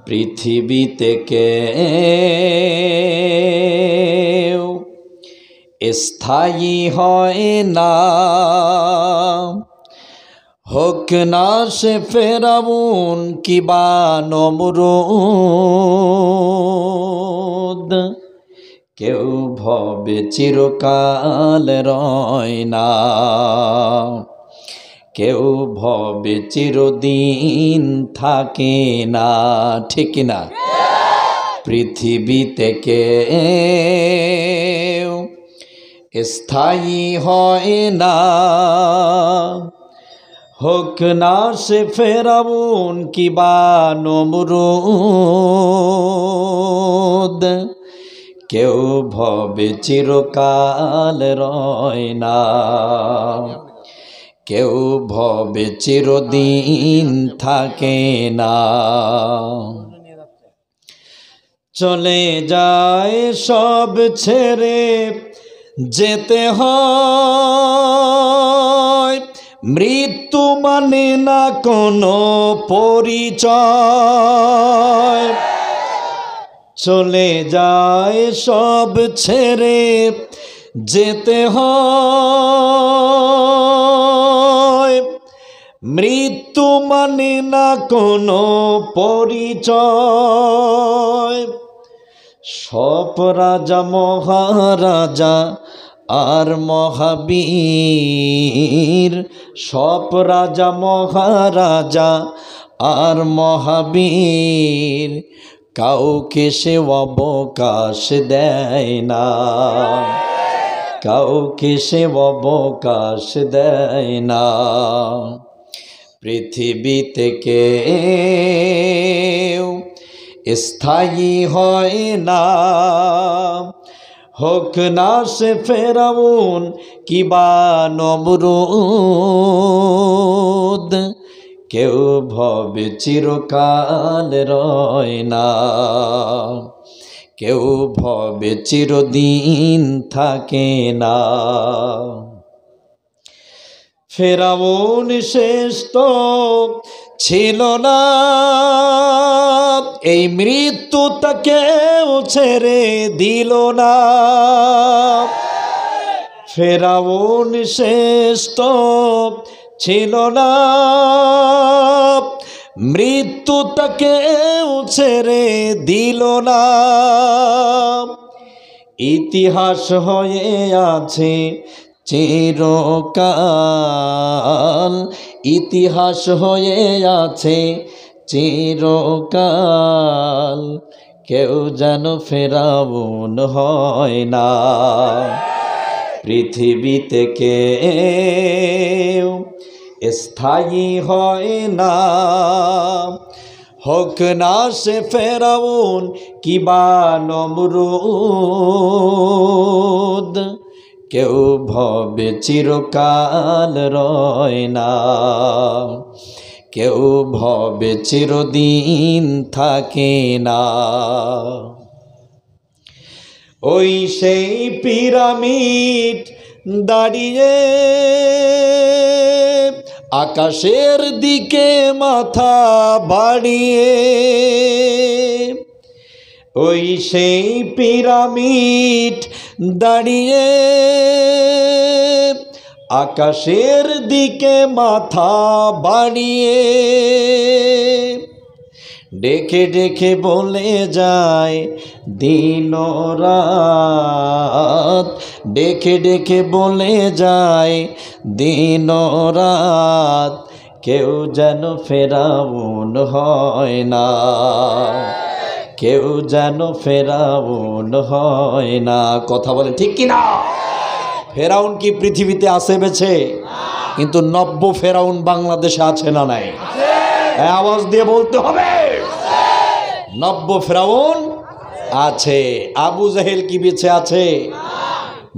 পৃথিবীতে কেউ স্থায়ী হয় না, হোক না সে ফেরাউন কিবা নমরুদ। কেউ ভবে চিরকাল রয় না, কেউ ভবে চিরদিন থাকে না, ঠিক না? পৃথিবীতে কেউ স্থায়ী হয় না, হোক না সে ফেরাউন কিবা নমরুদ। কেউ ভবে চিরকাল রয় না, কেউ ভবে চিরদিন থাকে না। চলে যায় সব ছেড়ে যেতে হয়, মৃত্যু মানে না কোনো পরিচয়। চলে যায় সব ছেড়ে যেতে হয়, মৃত্যু মানে না কোনো পরিচয়। সব রাজা মহারাজা আর মহাবীর, সব রাজা মহারাজা আর মহাবীর, কাউকে সে অবকাশ দেয় না, কাউকে সে অবকাশ দেয় না। পৃথিবীতে কেউ স্থায়ী হয় না, হোক না সে ফেরাউন কিবা নমরুদ। কেউ ভবে চিরকাল রয় না, কেউ ভবে চিরদিন থাকে না। ফেরাউন শেষ তো ছিল না, এই মৃত্যু তাকেও ছেড়ে দিল না। ফেরাউন শেষ তো ছিল না, মৃত্যু তাকেও ছেড়ে দিল না। ইতিহাস হয়ে আছে চিরকাল, ইতিহাস হয়ে আছে চিরকাল, কেউ যেন ফেরাউন হয় না। পৃথিবীতে কেউ স্থায়ী হয় না, হোক না সে ফেরাউন কিবা নমরুদ। কেউ ভবে চিরকাল রয় না, কেউ ভবে চিরদিন থাকে না। ওই সেই পিরামিড দাঁড়িয়ে আকাশের দিকে মাথা বাড়িয়ে, ওই সেই পিরামিড দাঁড়িয়ে আকাশের দিকে মাথা বাড়িয়ে, ডেকে ডেকে বলে যায় দিন রাত, ডেকে ডেকে বলে যায় দিন রাত, কেউ যেন ফেরাউন হয় না, কেউ যেন ফেরাউন হয় না। কথা বলে ঠিক কি না? ফেরাউন কি পৃথিবীতে আছে বেছে? কিন্তু নব্য ফেরাউন বাংলাদেশে আছে না নাই? আওয়াজ দিয়ে বলতে হবে, নব্য ফেরাউন আছে। আবু জাহেল কি বেঁচে আছে?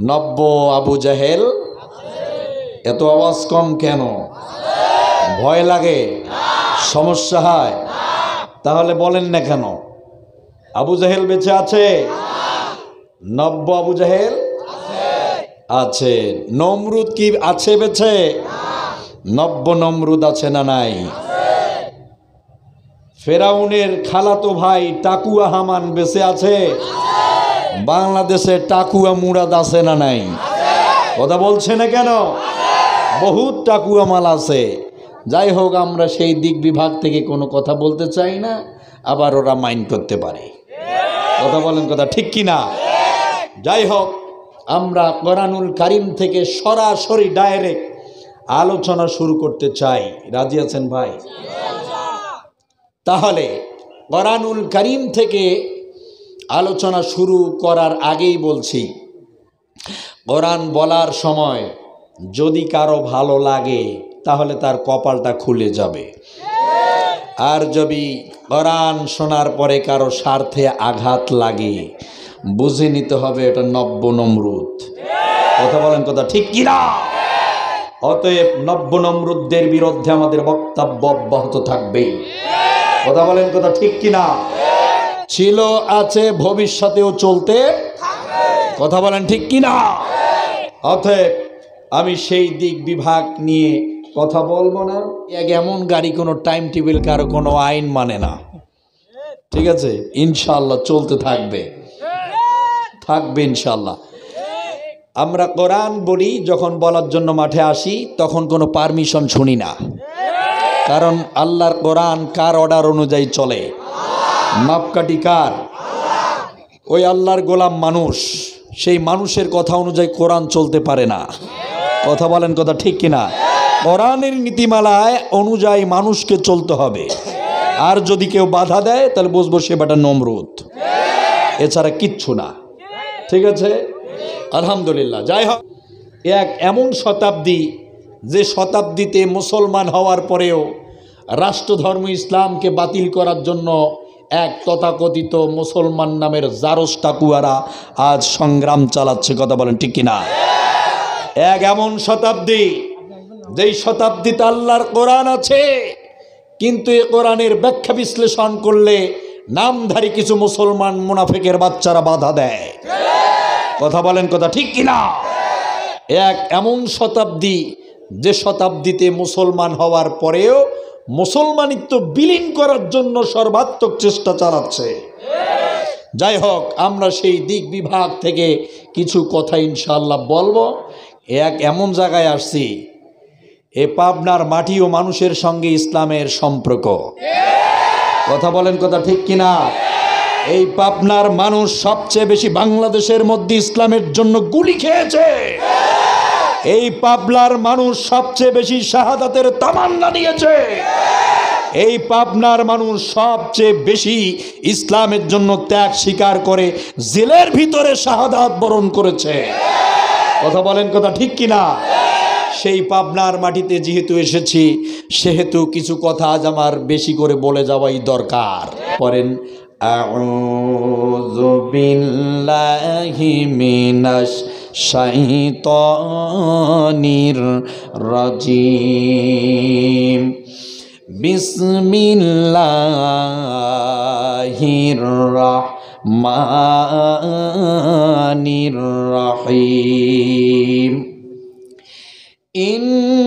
নব্য আবু জাহেল। এত আওয়াজ কম কেন? ভয় লাগে? সমস্যা হয়? তাহলে বলেন না কেন? আবু জাহেল বেঁচে আছে? নব্য আবু জাহেল আছে। নমরুদ কি আছে বেঁচে? নব্য নমরুদ আছে না নাই? ফেরাউনের খালাতো ভাই টাকুয়া হামান বেঁচে আছে? বাংলাদেশে টাকুয়া মুরাদ আছে না নাই? কথা বলছে না কেন? বহুত টাকুয়া মাল আছে। যাই হোক, আমরা সেই দিক বিভাগ থেকে কোনো কথা বলতে চাই না, আবার ওরা মাইন্ড করতে পারে। কথা বলেন, কথা ঠিক কি না? যাই হোক, আমরা কোরআনুল কারীম থেকে সরাসরি ডাইরেক্ট আলোচনা শুরু করতে চাই। রাজি আছেন ভাই? তাহলে কোরআনুল কারীম থেকে আলোচনা শুরু করার আগেই বলছি, কোরআন বলার সময় যদি কারো ভালো লাগে তাহলে তার কপালটা খুলে যাবে। আর যদি কোরআন শোনার পরে কারো স্বার্থে আঘাত লাগে, বুঝে নিতে হবে এটা নব্য নমরুদ। কথা বলেন, কথা ঠিক কিনা? অতএব নব্য নমরুদদের বিরুদ্ধে আমাদের বক্তব্য অব্যাহত থাকবে। কথা বলেন, কথা ঠিক কিনা? ছিল, আছে, ভবিষ্যতেও চলতে থাকবে। কথা বলেন ঠিক কিনা? অতএব আমি সেই দিক বিভাগ নিয়ে কথা বলবো না। এমন গাড়ি কোনো টাইম টেবিল, কারো কোনো আইন মানে না। ঠিক আছে, ইনশাআল্লাহ চলতে থাকবে, থাকবে ইনশাআল্লাহ। আমরা কোরআন বলি, যখন বলার জন্য মাঠে আসি তখন কোনো পারমিশন শুনি না, কারণ আল্লাহর কোরআন কার অর্ডার অনুযায়ী চলে? মাপকাঠি কার? ওই আল্লাহর গোলাম মানুষ, সেই মানুষের কথা অনুযায়ী কোরআন চলতে পারে না। কথা বলেন, কথা ঠিক কিনা? কোরআনের নীতিমালায় অনুযায়ী মানুষকে চলতে হবে। আর যদি কেউ বাধা দেয় তাহলে বুঝবো সে বেটা নমরুদ, এছাড়া কিচ্ছু না। ঠিক আছে, আলহামদুলিল্লাহ। যাই হোক, এক এমন শতাব্দী, যে শতাব্দীতে মুসলমান হওয়ার পরেও রাষ্ট্রধর্ম ইসলামকে বাতিল করার জন্য এক তথাকথিত মুসলমান নামের জারজ টাকুয়ারা আজ সংগ্রাম চালাচ্ছে। কথা বলেন ঠিক কিনা? এক এমন শতাব্দী, যেই শতাব্দীতে আল্লাহর কোরআন আছে, কিন্তু এই কোরআনের ব্যাখ্যা বিশ্লেষণ করলে নামধারী কিছু মুসলমান মুনাফিকের বাচ্চারা বাধা দেয়। কথা বলেন, কথা ঠিক কিনা? এক এমন শতাব্দী, যে শতাব্দীতে মুসলমান হওয়ার পরেও মুসলমানিত্ব বিলীন করার জন্য সর্বাত্মক চেষ্টা চালাচ্ছে। যাই হোক, আমরা সেই দিক বিভাগ থেকে কিছু কথা ইনশাআল্লাহ বলবো। এক এমন জায়গায় আসছি, এ পাবনার মাটি ও মানুষের সঙ্গে ইসলামের সম্পর্ক। কথা বলেন, কথা ঠিক কিনা? এই পাবনার মানুষ সবচেয়ে বেশি বাংলাদেশের মধ্যে ইসলামের জন্য গুলি খেয়েছে। এই পাবনার মানুষ সবচেয়ে বেশি শাহাদাতের তামান্না নিয়েছে। এই পাবনার মানুষ সবচেয়ে বেশি ইসলামের জন্য ত্যাগ স্বীকার করে জেলের ভিতরে শাহাদাত বরণ করেছে। কথা বলেন, কথা ঠিক কিনা? সেই পাবনার মাটিতে যেহেতু এসেছি, সেহেতু কিছু কথা আজ আমার বেশি করে বলে যাওয়াই দরকার। পড়েন, আউযু বিল্লাহি মিনাশ শাইতানির রাজিম, বিসমিল্লাহির রাহমানির রাহিম। ইন্নাল্লাহা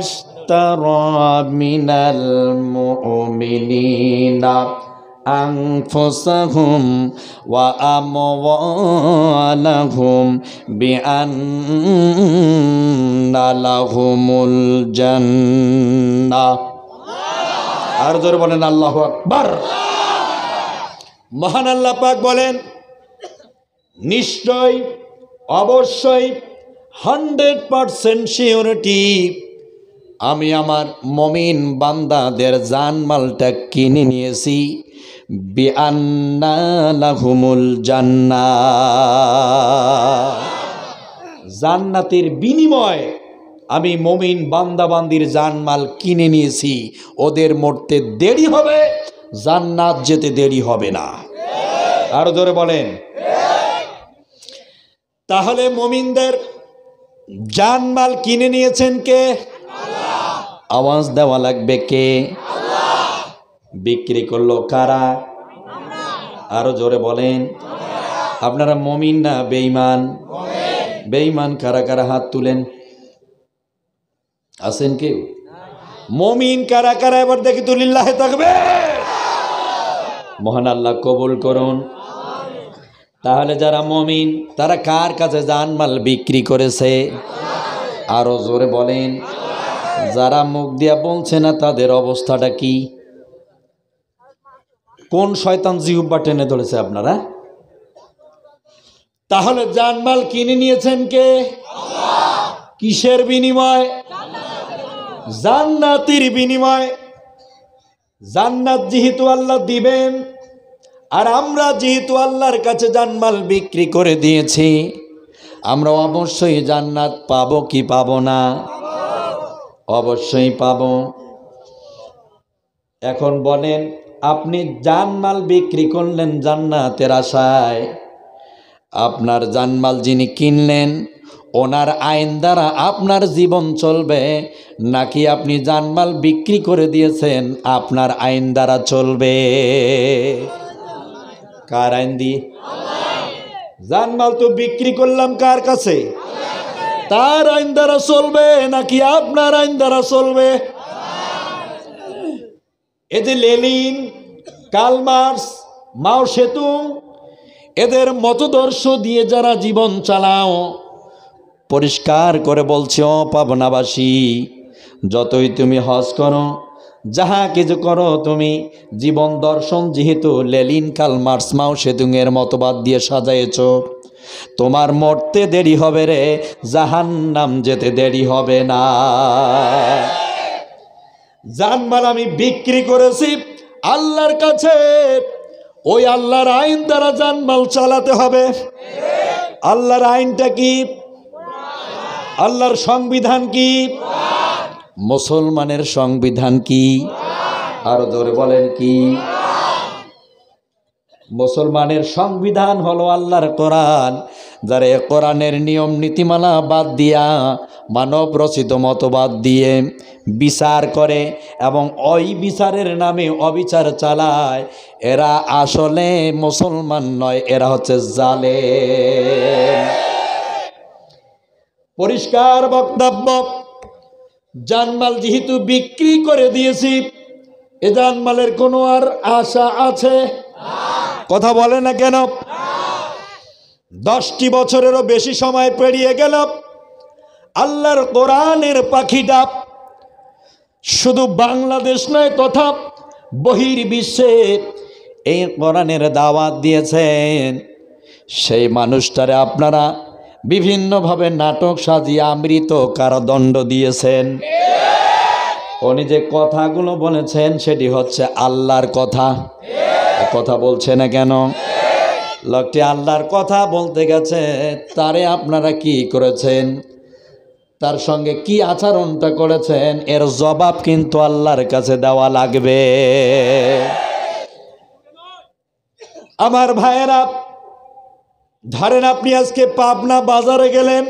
আশতারা মিনাল মুমিনিনা আনফুসাহুম ওয়া আমওয়ালাহুম বিআন্না লাহুমুল জান্নাহ। আর জোরে বলেন আল্লাহু আকবার। মহান আল্লাহ পাক বলেন, নিশ্চয়, অবশ্যই, 100% সিওরিটি, আমি আমার মমিন বান্দাদের জানমালটা কিনে নিয়েছি। বিআন্না লাহুমুল জান্নাহ, জান্নাতের বিনিময় আমি মমিন বান্দাবান্দির জানমাল কিনে নিয়েছি। ওদের মরতে দেরি হবে, জান্নাত যেতে দেরি হবে না। আরো জোরে বলেন। তাহলে মুমিনদের জানমাল কিনে নিয়েছেন কে? আল্লাহ। আওয়াজ দেওয়া লাগবে কে? আল্লাহ। বিক্রি করলো কারা? আমরা। আরো জোরে বলেন। আপনারা মুমিন না বেঈমান? বেঈমান কারা কারা হাত তুলেন? আছেন কেউ? মুমিন কারা কারা এবার দেখি তো লিল্লাহে তাকবীর। মহান আল্লাহ কবুল করুন। তাহলে যারা মুমিন তারা কার কাছে জানমাল বিক্রি করেছে? আরো জোরে বলেন। যারা মুখ দিয়া বলছে না তাদের অবস্থাটা কি? কোন শয়তান জিহ্বা টেনে ধরেছে আপনারা? তাহলে জানমাল কিনে নিয়েছেন কে? কিসের বিনিময়? জান্নাতের বিনিময়। জান্নাত যেহেতু আল্লাহ দিবেন, আর আমরা যেহেতু আল্লাহর কাছে জানমাল বিক্রি করে দিয়েছি, আমরা অবশ্যই জান্নাত পাবো কি পাবো না? অবশ্যই পাবো। এখন বলেন, আপনি জানমাল বিক্রি করলেন জান্নাতের আশায়, আপনার জানমাল যিনি কিনলেন ওনার আইন দ্বারা আপনার জীবন চলবে, নাকি আপনি জানমাল বিক্রি করে দিয়েছেন আপনার আইন দ্বারা চলবে? কার আইন দিয়ে? জানমাল তো বিক্রি করলাম কার কাছে? তার আইন দ্বারা চলবে নাকি আপনার আইন দ্বারা চলবে? এই যে লেনিন, কার্ল মার্কস, মাও সেতুং, এদের মতদর্শ দিয়ে যারা জীবন চালাও, পরিষ্কার করে বলছে, ও পাবনাবাসী, যতই তুমি হজ করো, যাহা কিছু করো, তুমি জীবন দর্শন যেহেতু লেনিন, কার্ল মার্কস, মাও সেতুংয়ের মতবাদ দিয়ে সাজাইছ, তোমার মরতে দেরি হবে রে, জাহান্নাম যেতে দেরি হবে না। জানমাল আমি বিক্রি করেছি আল্লাহর কাছে, ওই আল্লাহর আইন দ্বারা জানমাল চালাতে হবে। আল্লাহর আইনটা কি? আল্লাহর সংবিধান কি? মুসলমানের সংবিধান কি? আরো জোরে বলেন কি? মুসলমানের সংবিধান হলো আল্লাহর কোরআন। যারা কোরআনের নিয়ম নীতিমালা বাদ দিয়া মানব রচিত মতবাদ দিয়ে বিচার করে এবং ওই বিচারের নামে অবিচার চালায়, এরা আসলে মুসলমান নয়, এরা হচ্ছে জালেম। পরিষ্কার বক্তব্য। জানমাল যেহেতু বিক্রি করে দিয়েছি, এ জানমালের কোনো আর আশা আছে? কথা বলে না কেন? 10টি বছরেরও বেশি সময় পেরিয়ে গেল, আল্লাহর কোরআনের পাখিটা শুধু বাংলাদেশ নয় তথা বহির্বিশ্বে এই কোরআনের দাওয়াত দিয়েছেন। সেই মানুষটারে আপনারা বিভিন্নভাবে নাটক সাজিয়ে আমৃত কারাদণ্ড দিয়েছেন। উনি যে কথাগুলো বলেছেন সেটি হচ্ছে আল্লাহর কথা। কথা বলছে না কেন? লোকটি আল্লাহর কথা বলতে গেছে, তারে আপনারা কি করেছেন? তার সঙ্গে কি আচরণটা করেছেন? এর জবাব কিন্তু আল্লাহর কাছে দেওয়া লাগবে। আমার ভাইয়েরা, ধরেন আপনি আজকে পাবনা বাজারে গেলেন,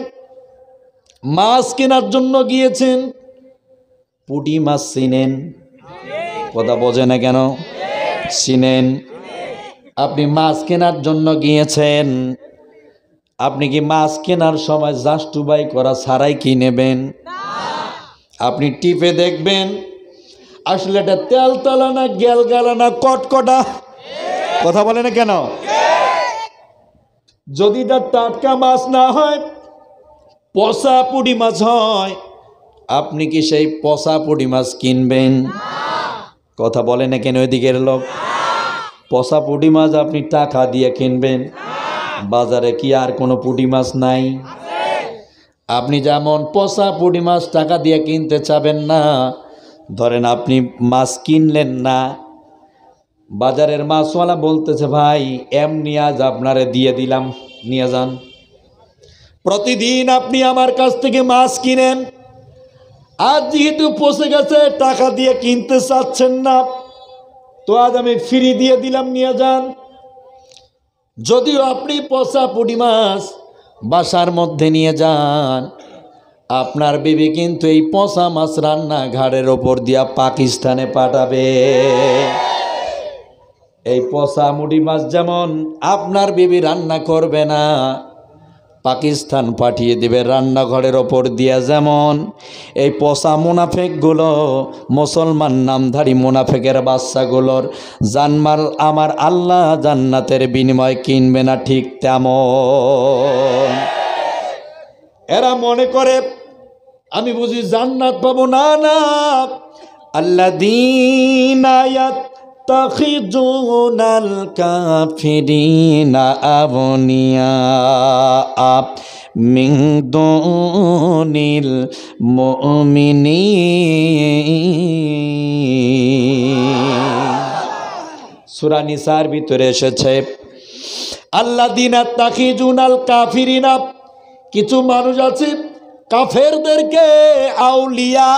মাছ কেনার জন্য গিয়েছেন। পুঁটি মাছ চিনেন? কথা বোঝে না কেন? চিনেন। আপনি মাছ কেনার জন্য গিয়েছেন, আপনি কি মাছ কেনার সময় জাস্টুবাই করা ছাড়াই কি নেবেন? আপনি টিপে দেখবেন আসলে এটা তেল তলা না গেল গেলা না কটকটা। কথা বলে না কেন? যদি এটা টাটকা মাছ না হয়, পচা পুঁটি মাছ হয়, আপনি কি সেই পচা পুঁটি মাছ কিনবেন? কথা বলে না কেন ওইদিকের লোক? পচা পুঁটি মাছ আপনি টাকা দিয়ে কিনবেন। বাজারে কি আর কোনো পুঁটি মাছ নাই? আপনি যেমন পচা পুঁটি মাছ টাকা দিয়ে কিনতে চাবেন না, ধরেন আপনি মাছ কিনলেন না, বাজারের মাছওয়ালা বলতেছে, ভাই এমনি আজ আপনারে দিয়ে দিলাম, নিয়ে যান। প্রতিদিন আপনি আমার কাছ থেকে মাছ কিনেন, আজ যেহেতু পচে গেছে টাকা দিয়ে কিনতে চাচ্ছেন না, তো আজ আমি ফ্রি দিয়ে দিলাম, নিয়ে যান। যদিও আপনি পচা পুঁটি মাছ বাসার মধ্যে নিয়ে যান, আপনার বিবি কিন্তু এই পচা মাছ রান্না ঘাড়ের ওপর দিয়া পাকিস্তানে পাঠাবে। এই পচা মুড়ি মাছ যেমন আপনার বিবি রান্না করবে না, পাকিস্তান পাঠিয়ে দেবে রান্নাঘরের ওপর দিয়া। যেমন এই পচা মুনাফেকগুলো, মুসলমান নামধারী মুনাফেকের বাচ্চাগুলোর জানমাল আমার আল্লাহ জান্নাতের বিনিময় কিনবে না, ঠিক তেমন এরা মনে করে আমি বুঝি জান্নাত পাবো। না না, আল্লাযীনা ইয়াত্তাখিযুনাল কাফিরিনা আবনিয়া মিন দুনিল মুমিনিন। সূরা নিসার ভিতরে এসেছে আল্লাযীনা ইয়াত্তাখিযুনাল কাফিরিনা, কিছু মানুষ আছে কাফেরদেরকে আউলিয়া,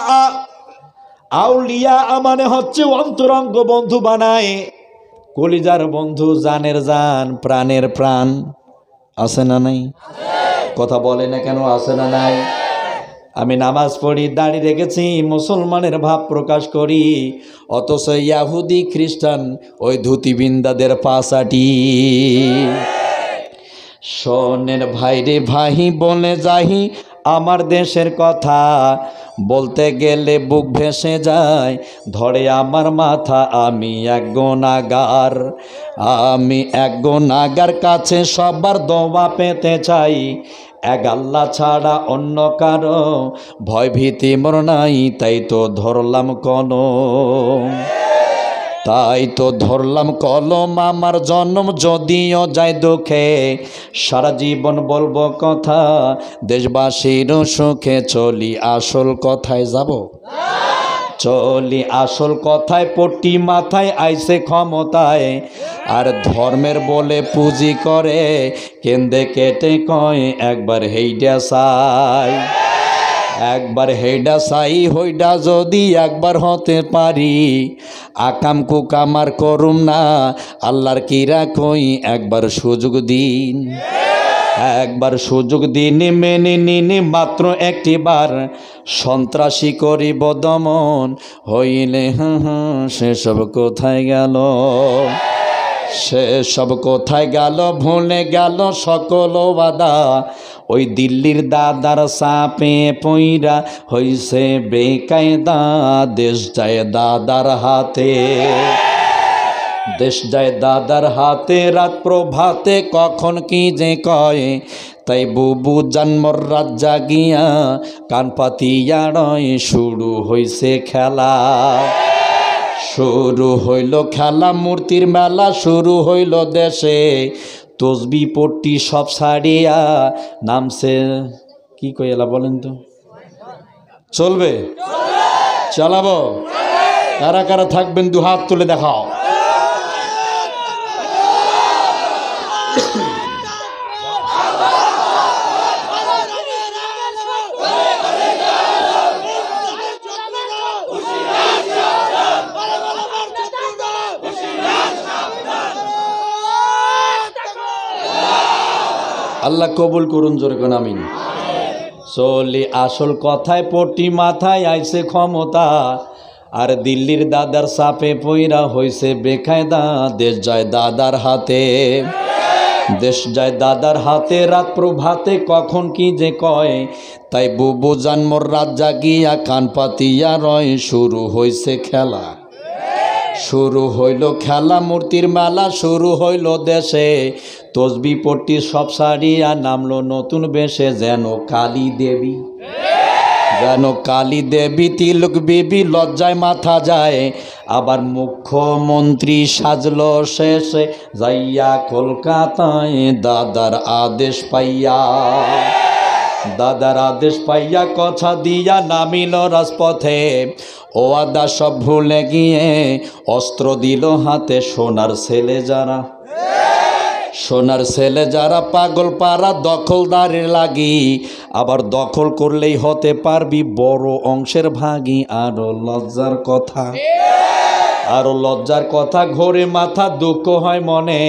আউলিয়া মানে হচ্ছে অন্তরঙ্গ বন্ধু বানায়, কলিজার বন্ধু, জানের জান, প্রাণের প্রাণ। আছে না নাই? কথা বলে না কেন? আছে না নাই? আমি নামাজ পড়ি, দাড়ি রেখেছি, মুসলমানের ভাব প্রকাশ করি, অথচ ইয়াহুদি খ্রিস্টান ওই ধুতিবিন্দাদের পাশাটি। শোনেন ভাইরে ভাই, বলে যাহি আমার দেশের কথা, বলতে গেলে বুক ভেসে যায়, ধরে আমার মাথা। আমি এক গুনাহগার, আমি এক গুনাহগার, কাছে সবার দোয়া পেতে চাই, এক আল্লাহ ছাড়া অন্য কারো ভয় ভীতি মোর নাই। তাই তো ধরলাম কলম, তাই তো ধরলাম কলম, আমার জন্ম যদিও যায় দুঃখে, সারা জীবন বলবো কথা দেশবাসীর সুখে। চলি আসল কথায় যাব, চলি আসল কথায়, পট্টি মাথায় আইছে ক্ষমতায়, আর ধর্মের বলে পুঁজি করে, কেন্দে কেটে কয় একবার হেইডা চাই, একবার হেইডা চাই, হইডা যদি একবার হতে পারি, আকাম কুকাম আর করুম না, আল্লাহর কিরা কই একবার সুযোগ দিন, একবার সুযোগ দিন, মেনে নিন মাত্র একটিবার, সন্ত্রাসী করিব দমন, হইলে সেসব কোথায় গেল, সেসব কোথায় গেল, ভুলে গেল সকল ওয়াদা, ওই দিল্লির দাদার সাপে পইরা হইছে বেকায়দা, দেশ যায় দাদার হাতে, দেশ যায় দাদার হাতে, রাত প্রভাতে কখন কি যে কয়, তাই বুবু জন্মর রাত জাগিয়া কান পাতিয়া রয়, শুরু হইছে খেলা, শুরু হইল খেলা, মূর্তির মেলা শুরু হইল দেশে, তসবি পট্টি সব ছাড়িয়া নামছে, কি কইলা বলেন তো? চলবে? চালাবো? কারা কারা থাকবেন দু হাত তুলে দেখাও। আল্লাহ কবুল করুন, জোরে কোন আমিন। চলি আসল কথায়, পট্টি মাথায় আইছে ক্ষমতা, আর দিল্লির দাদার সাপে পইরা হইছে বেকায়দা, দেশ যায় দাদার হাতে, দেশ যায় দাদার হাতে, রাত প্রভাতে কখন কি যে কয়, তাই বুবু জন্মর রাত জাগিয়া কান পাতিয়া রয়, শুরু হইছে খেলা, শুরু হইল খেলা, মূর্তির মেলা শুরু হইল দেশে, তসবি পট্টি সব সারিয়া নামলো নতুন বেশে, যেন কালী দেবী, যেন কালী দেবী, তিলক বিবি লজ্জায় মাথা যায়, আবার মুখ্যমন্ত্রী সাজলো শেষে যাইয়া কলকাতায়, দাদার আদেশ পাইয়া, দাদার আদেশ পাইয়া কথা দিয়া নামিল রাজপথে, ও আদা সব ভুলে গিয়ে অস্ত্র দিল হাতে, সোনার ছেলে যারা, সোনার ছেলে যারা, পাগল পাড়া দখলদারের লাগি, আবার দখল করলেই হতে পারবি বড় অংশের ভাগী। আরো লজ্জার কথা, আরো লজ্জার কথা, ঘোরে মাথা দুঃখ হয় মনে,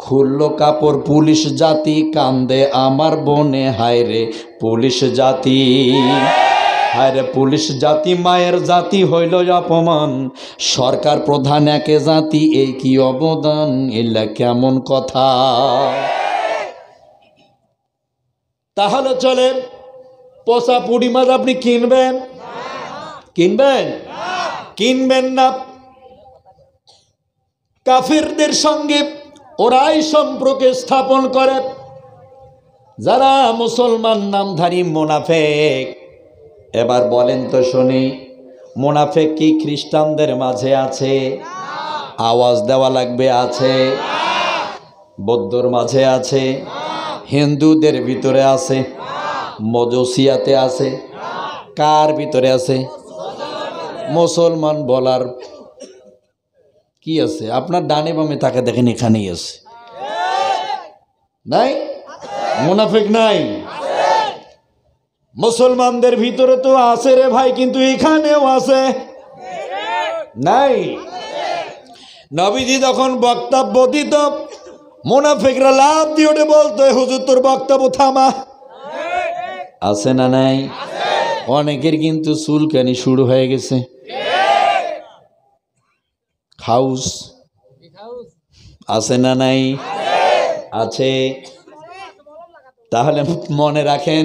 খুলল কাপড় পুলিশ জাতি, কান্দে আমার বনে, হায় রে পুলিশ জাতি, হায় রে পুলিশ জাতি, মায়ের জাতি হইল অপমান, সরকার প্রধান একে জাতি, এই কি অবদান, এলা কেমন কথা। তাহলে চলেন, পচা পুঁটি মাছ আপনি কিনবেন? কিনবেন? কিনবেন না। কাফিরদের সঙ্গে ওরাই সম্পর্ক স্থাপন করে যারা মুসলমান নামধারী মুনাফিক। এবার বলেন তো শুনি, মুনাফিক কি খ্রিস্টানদের মাঝে আছে? আওয়াজ দেওয়া লাগবে। আছে? বৌদ্ধর মাঝে আছে? হিন্দুদের ভিতরে আছে? মজুসিয়াতে আছে? কার ভিতরে আছে? মুসলমান বলার কি আছে? আপনার ডানে বামে তাকে দেখেন, এখানেই আছে। নাই? মুনাফিক নাই? মুসলমানদের ভিতরে তো আছে রে ভাই, কিন্তু এখানেও আছে। নাই? নবীজি যখন বক্তব্য দিত, মুনাফিকরা লাভ দিয়ে ওঠে বলতো, হুজুর তোর বক্তব্য থামা। আছে না নাই? অনেকের কিন্তু চুলকানি শুরু হয়ে গেছে। হাউস আছে না নাই? আছে। তাহলে মনে রাখেন,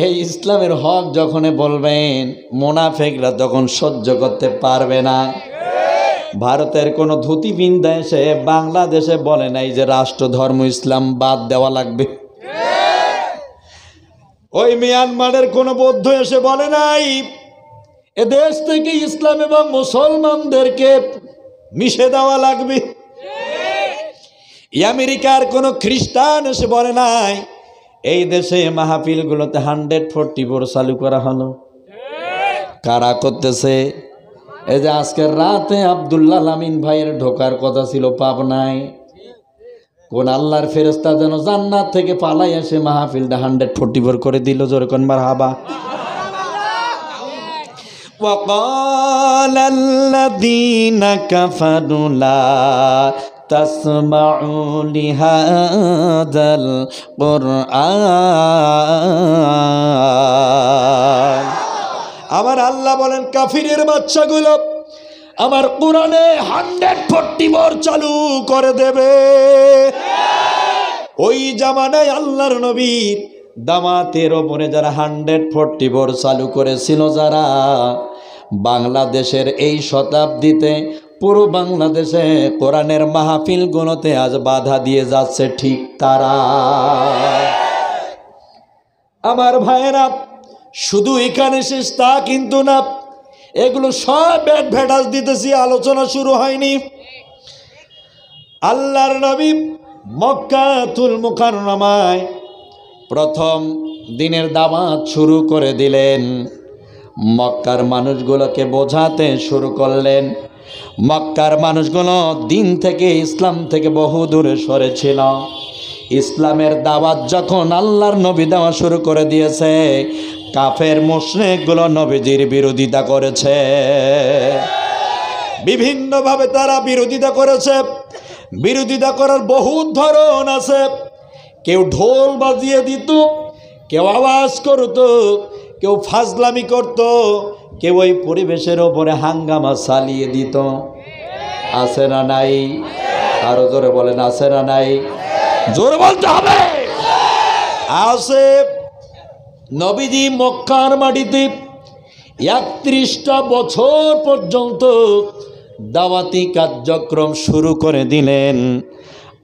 এই ইসলামের হক যখন বলবেন, মুনাফিকরা তখন সহ্য করতে পারবে না। ভারতের কোনো ধুতি বিন্দা এসে বাংলাদেশে বলে নাই যে রাষ্ট্র ধর্ম ইসলাম বাদ দেওয়া লাগবে। ওই মিয়ানমারের কোনো বৌদ্ধ এসে বলে নাই এ দেশ থেকে ইসলাম এবং মুসলমানদেরকে মিশে দেওয়া লাগবে। আমেরিকার কোনো খ্রিস্টান এসে বলে নাই এই দেশে মাহফিলগুলোতে 144 চালু করা হলো। কারা করতেছে? এই যে আজকের রাতে আব্দুল্লাহ আমিন ভাইয়ের ঢোকার কথা ছিল পাবনায়, কোন আল্লাহর ফেরেশতা যেন জান্নাত থেকে পালাই এসে মাহফিলটা 144 করে দিল। জোরে কোন মারহাবা। وقال الذين كفروا لا تسمعوا لهذا القرآن। আমার আল্লাহ বলেন, কাফিরের বাচ্চাগুলো আমার কোরআনে 144 চালু করে দেবে। ওই জামানায় আল্লাহর নবীর দামাতের ওপরে যারা 144 চালু করেছিল, যারা বাংলাদেশের এই শতাব্দীতে পুরো বাংলাদেশে কোরআনের মাহফিলগুলোতে আজ বাধা দিয়ে যাচ্ছে, ঠিক তারা। আমার ভাইয়েরা, শুধু এখানে শেষ তা কিন্তু না, এগুলো সব ভেটাস দিতেছি, আলোচনা শুরু হয়নি। আল্লাহর নবী মক্কাতুল মুকাররমায় প্রথম দিনের দাওয়াত শুরু করে দিলেন। মক্কার মানুষগুলোকে বোঝাতে শুরু করলেন। মক্কার মানুষগুলো দিন থেকে, ইসলাম থেকে বহু দূরে সরেছিল। ইসলামের দাওয়াত যখন আল্লাহর নবী দেওয়া শুরু করে দিয়েছে, কাফের মুশরিকগুলো নবীজির বিরোধিতা করেছে। বিভিন্নভাবে তারা বিরোধিতা করেছে। বিরোধিতা করার বহু ধরন আছে। কেউ ঢোল বাজিয়ে দিত, কেউ আওয়াজ করত, কেউ ফাজলামি করত, কেউ ওই পরিবেশের ওপরে হাঙ্গামা চালিয়ে দিত। আছে না নাই? আরো জোরে বলেন, আছে না নাই? জোরে বলতে হবে। আছে। নবীজি মক্কার মাটিতে 31টা বছর পর্যন্ত দাওয়াতি কার্যক্রম শুরু করে দিলেন।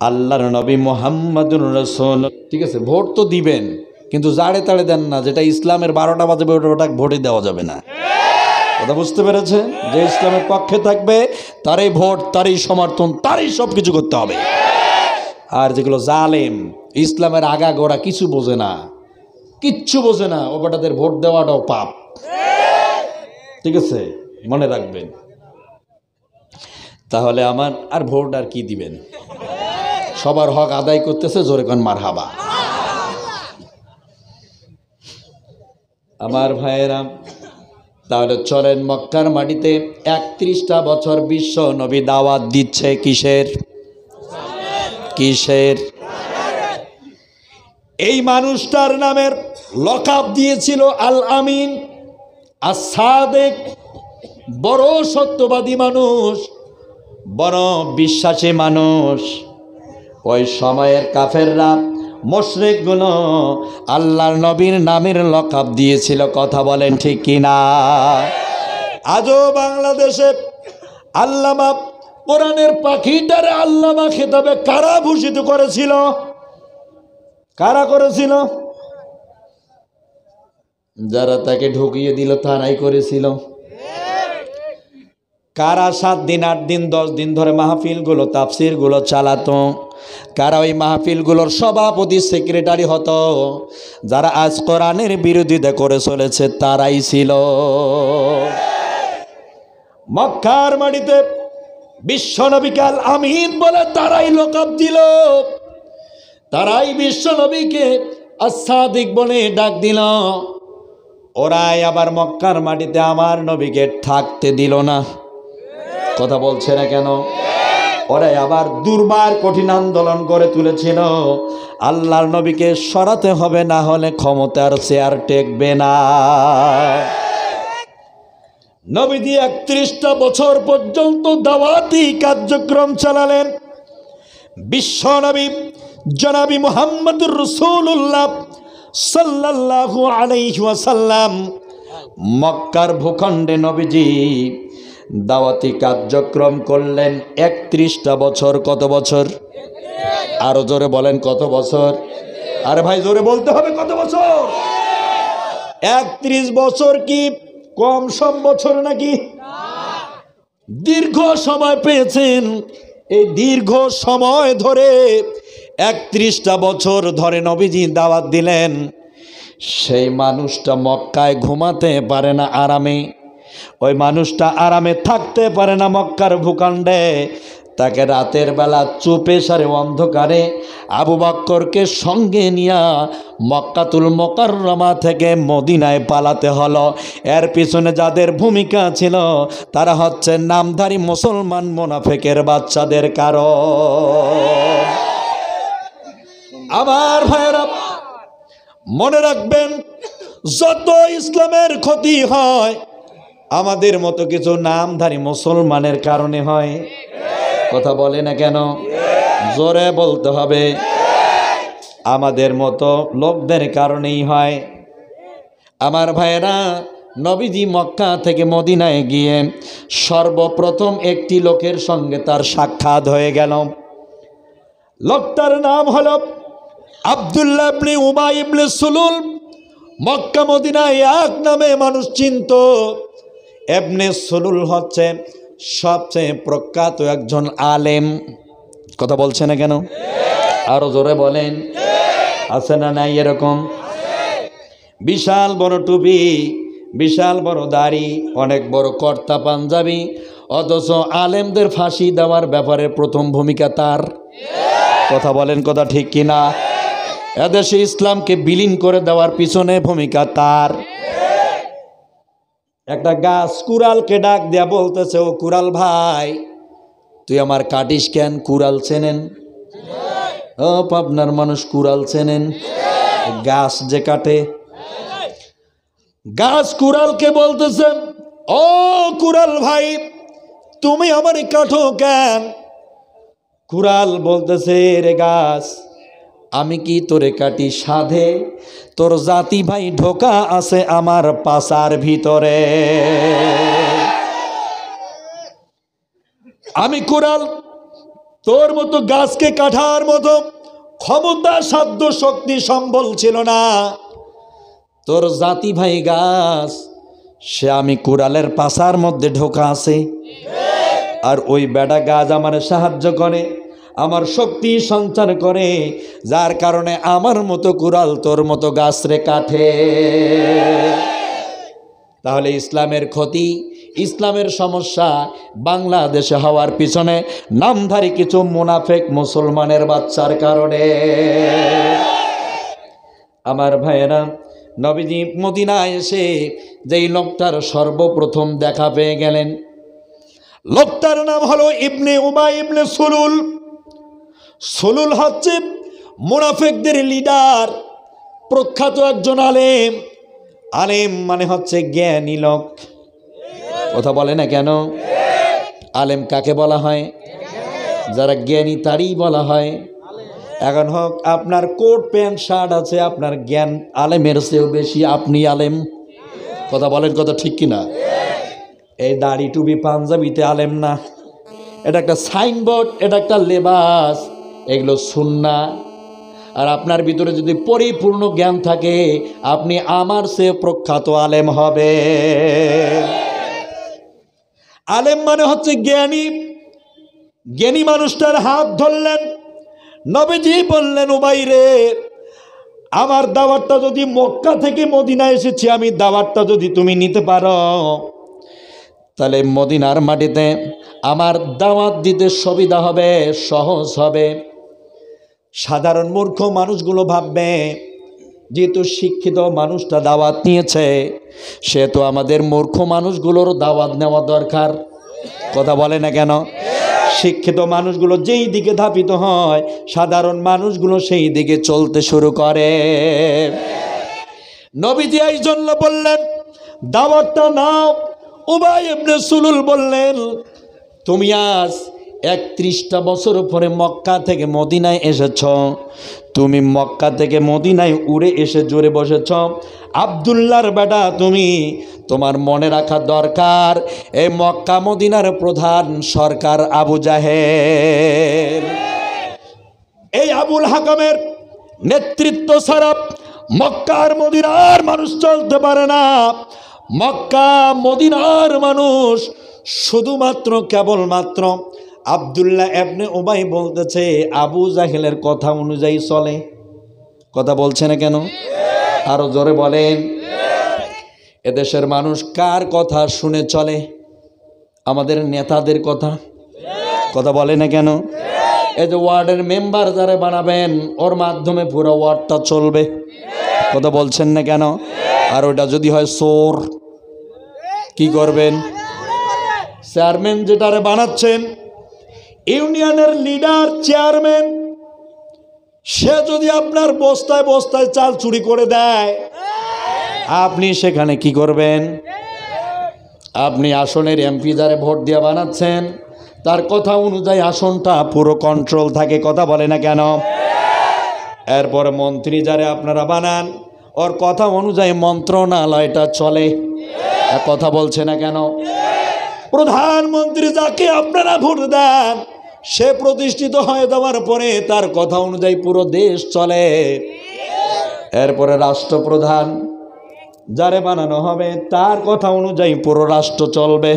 আল্লাহর নবী মুহাম্মদুর রাসূল, ঠিক আছে, ভোট তো দিবেন, কিন্তু জাড়ে তাড়ে দেন না। যেটা ইসলামের 12টা বাজবে ওটা ভোটই দেওয়া যাবে না। কথা বুঝতে পেরেছে? যে ইসলামের পক্ষে থাকবে তারই ভোট, তারই সমর্থন, তারই সব কিছু করতে হবে। আর যেগুলো জালেম, ইসলামের আগা গোড়া কিছু বোঝে না, কিচ্ছু বোঝে না, ওটাদের ভোট দেওয়াটাও পাপ। ঠিক আছে, মনে রাখবেন। তাহলে আমার আর ভোট আর কি দিবেন? সবার হক আদায় করতেছে, জোরে কোন মারহাবা। আমার ভাইয়েরা, তাহলে চলেন, মক্কার মাটিতে 31টা বছর বিশ্ব নবী দাওয়াত দিচ্ছে। কিসের? কিসের? এই মানুষটার নামের লকাব দিয়েছিল আল আমিন, আস-সাদিক। বড় সত্যবাদী মানুষ, বড় বিশ্বাসী মানুষ। ওই সময়ের কাফেররা মুশরিক গুলো আল্লাহর নবীর নামের লকাব দিয়েছিল। কথা বলেন ঠিক কিনা? আজও বাংলাদেশে আল্লামা, কোরআনের পাখিটারে আল্লামা খেতাবে কারা ভূষিত করেছিল? কারা করেছিল? যারা তাকে ঢুকিয়ে দিল তারাই করেছিল। কারা 7 দিন 8 দিন 10 দিন ধরে মাহফিলগুলো তাফসিরগুলো চালাতো? কারা ওই মাহফিলগুলোর সভাপতি সেক্রেটারি হতো? যারা আজ কোরআনের বিরোধিতা করে চলেছে তারাই ছিল। মক্কার মাটিতে বিশ্বনবীকে আল আমিন বলে তারাই লকাব দিল। তারাই বিশ্বনবীকে আস-সাদিক বলে ডাক দিল। ওরাই আবার মক্কার মাটিতে আমার নবীকে থাকতে দিল না। কথা বলছে না কেন? ওরাই আবার দুর্বার কঠিন আন্দোলন করে তুলেছিল, আল্লাহর নবীকে সরাতে হবে, না হলে ক্ষমতার চেয়ার টেকবে না। নবীজি 31টা বছর পর্যন্ত দাওয়াতি কার্যক্রম চালালেন। বিশ্বনবী জনাবি মুহাম্মদুর রাসূলুল্লাহ সাল্লাল্লাহু আলাইহি ওয়াসাল্লাম মক্কার ভূখণ্ডে নবীজি দাওয়াতি কার্যক্রম করলেন 31টা বছর। কত বছর? আরো জোরে বলেন কত বছর? আরে ভাই জোরে বলতে হবে, কত বছর? 31 বছর কি কম সম বছর নাকি? দীর্ঘ সময় পেয়েছেন। এই দীর্ঘ সময় ধরে 31টা বছর ধরে নবীজি দাওয়াত দিলেন। সেই মানুষটা মক্কায় ঘুমাতে পারে না আরামে, ওই মানুষটা আরামে থাকতে পারে না মক্কার ভূখণ্ডে। তাকে রাতের বেলা চুপে সারে অন্ধকারে আবু বকরকে সঙ্গে নিয়ে মক্কাতুল মুকাররমা থেকে মদিনায় পালাতে হলো। এর পিছনে যাদের ভূমিকা ছিল তারা হচ্ছে নামধারী মুসলমান মুনাফিকের বাচ্চাদের কারণ। আমার ভাইয়েরা মনে রাখবেন, যত ইসলামের ক্ষতি হয় আমাদের মতো কিছু নামধারী মুসলমানের কারণে হয়। কথা বলে না কেন? জোরে বলতে হবে। আমাদের মতো লোকদের কারণেই হয়। আমার ভাইয়েরা, নবীজি মক্কা থেকে মদিনায় গিয়ে সর্বপ্রথম একটি লোকের সঙ্গে তার সাক্ষাৎ হয়ে গেল। লোকটার নাম হলো আব্দুল্লাহ ইবনে উবাই ইবনে সুলুল। মক্কা মদিনায় এক নামে মানুষ চিনত। ইবনে সুলুল হচ্ছে সবচেয়ে প্রখ্যাত একজন আলেম। কথা বলছে না কেন? আরো জোরে বলেন। আছে না নাই এরকম? বিশাল বড় টুপি, বিশাল বড় দাড়ি, অনেক বড় কর্তা পাঞ্জাবি, অথচ আলেমদের ফাঁসি দেওয়ার ব্যাপারে প্রথম ভূমিকা তার। কথা বলেন, কথা ঠিক কিনা? এদেশে ইসলামকে বিলীন করে দেওয়ার পিছনে ভূমিকা তার। একটা গাছ কুড়ালকে ডাক দেয়া বলতেছে, ও কুড়াল ভাই, তুই আমার কাটিস কেন? কুড়াল চেনেন? ও পাবনার মানুষ কুড়াল চেনেন? গাছ যে কাটে। গাছ কুড়ালকে বলতেছে, ও কুড়াল ভাই, তুমি আমার কাটো কেন? কুড়াল বলতেছে, রে গাছ, আমি কি তোরে কাটি সাধে? তোর জাতি ভাই ঢোকা আছে আমার পাছার ভিতরে। আমি কুড়াল, তোর মতো গাছকে কাটার মতো ক্ষমতা, সাধ্য, শক্তি, সম্বল ছিল না। তোর জাতি ভাই গাছ, সে আমি কুড়ালের পাছার মধ্যে ঢোকা আছে। আর ওই বেটা গাছ আমার সাহায্য করে, আমার শক্তি সঞ্চার করে, যার কারণে আমার মতো কুড়াল তোর মতো গাছ রে কাটে। তাহলে ইসলামের ক্ষতি, ইসলামের সমস্যা বাংলাদেশে হওয়ার পিছনে নামধারী কিছু মুনাফিক মুসলমানের বাচ্চার কারণে। আমার ভাইয়েরা, নবীজি মদিনায় এসে যেই লোকটার সর্বপ্রথম দেখা পেয়ে গেলেন, লোকটার নাম হলো ইবনে উবাই ইবনে সুলুল। সুলুল হচ্ছে মুনাফিকদের লিডার, প্রখ্যাত একজন আলেম। আলেম মানে হচ্ছে জ্ঞানী লোক। কথা বলে না কেন? আলেম কাকে বলা হয়? যারা জ্ঞানী তারই বলা হয়। এখন হোক আপনার কোট প্যান্ট শার্ট আছে, আপনার জ্ঞান আলেমের চেয়েও বেশি, আপনি আলেম। কথা বলেন, কথা ঠিক কিনা? এই দাড়ি টুপি পাঞ্জাবিতে আলেম না, এটা একটা সাইনবোর্ড, এটা একটা লেবাস, এগুলো সুন্নাহ। আর আপনার ভিতরে যদি পরিপূর্ণ জ্ঞান থাকে, আপনি আমার চেয়ে প্রখ্যাত আলেম হবে। আলেম মানে হচ্ছে জ্ঞানী। জ্ঞানী মানুষটার হাত ধরলেন, নবীজি বললেন, উবাই রে, আমার দাওয়াতটা যদি মক্কা থেকে মদিনা এসেছি, আমি দাওয়াতটা যদি তুমি নিতে পারো, তাহলে মদিনার মাটিতে আমার দাওয়াত দিতে সুবিধা হবে, সহজ হবে। সাধারণ মূর্খ মানুষগুলো ভাববে, যেহেতু শিক্ষিত মানুষটা দাওয়াত নিয়েছে, সে তো আমাদের মূর্খ মানুষগুলোর দাওয়াত নেওয়া দরকার। কথা বলে না কেন? শিক্ষিত মানুষগুলো যেই দিকে ধাবিত হয়, সাধারণ মানুষগুলো সেই দিকে চলতে শুরু করে। নবীজি এই জন্য বললেন, দাওয়াতটা নাও। উবাই ইবনে সুলুল বললেন, তুমি আজ 31টা বছর পরে মক্কা থেকে মদিনায় এসেছ, তুমি মক্কা থেকে মদিনায় উড়ে এসে জোরে বসেছ। আব্দুল্লাহর বেটা তুমি, তোমার মনে রাখা দরকার, এই মক্কা মদিনার প্রধান সরকার আবু জাহেল। এই আবুল হাকামের নেতৃত্ব ছাড়া মক্কা আর মদিনার মানুষ চলতে পারে না। মক্কা মদিনার মানুষ শুধুমাত্র কেবলমাত্র আব্দুল্লাহ ইবনে উবাই বলতেছে আবু জাহেলের কথা অনুযায়ী চলে। কথা বলছে না কেন? আরো জোরে বলেন। এদেশের মানুষ কার কথা শুনে চলে? আমাদের নেতাদের কথা। কথা বলে না কেন? এই যে ওয়ার্ডের মেম্বার যারা বানাবেন, ওর মাধ্যমে পুরো ওয়ার্ডটা চলবে। কথা বলছেন না কেন? আর ওটা যদি হয় চোর, কি করবেন? চেয়ারম্যান যেটারে বানাচ্ছেন, ইউনিয়নের লিডার চেয়ারম্যান, সে যদি আপনার বস্তায় বস্তায় চাল চুরি করে দেয়, আপনি সেখানে কি করবেন? আপনি আসনের এমপি যারে ভোট দিয়ে বানাচ্ছেন, তার কথা অনুযায়ী আসনটা পুরো কন্ট্রোল থাকে। কথা বলে না কেন? এরপরে মন্ত্রী যারে আপনারা বানান, ওর কথা অনুযায়ী মন্ত্রণালয়টা চলে। কথা বলছে না কেন? প্রধানমন্ত্রী যাকে আপনারা ভোট দেন, সে প্রতিষ্ঠিত হয়ে যাওয়ার পরে তার কথা অনুযায়ী পুরো দেশ চলে। এরপরে রাষ্ট্রপ্রধান যারে বানানো হবে, তার কথা অনুযায়ী পুরো রাষ্ট্র চলবে।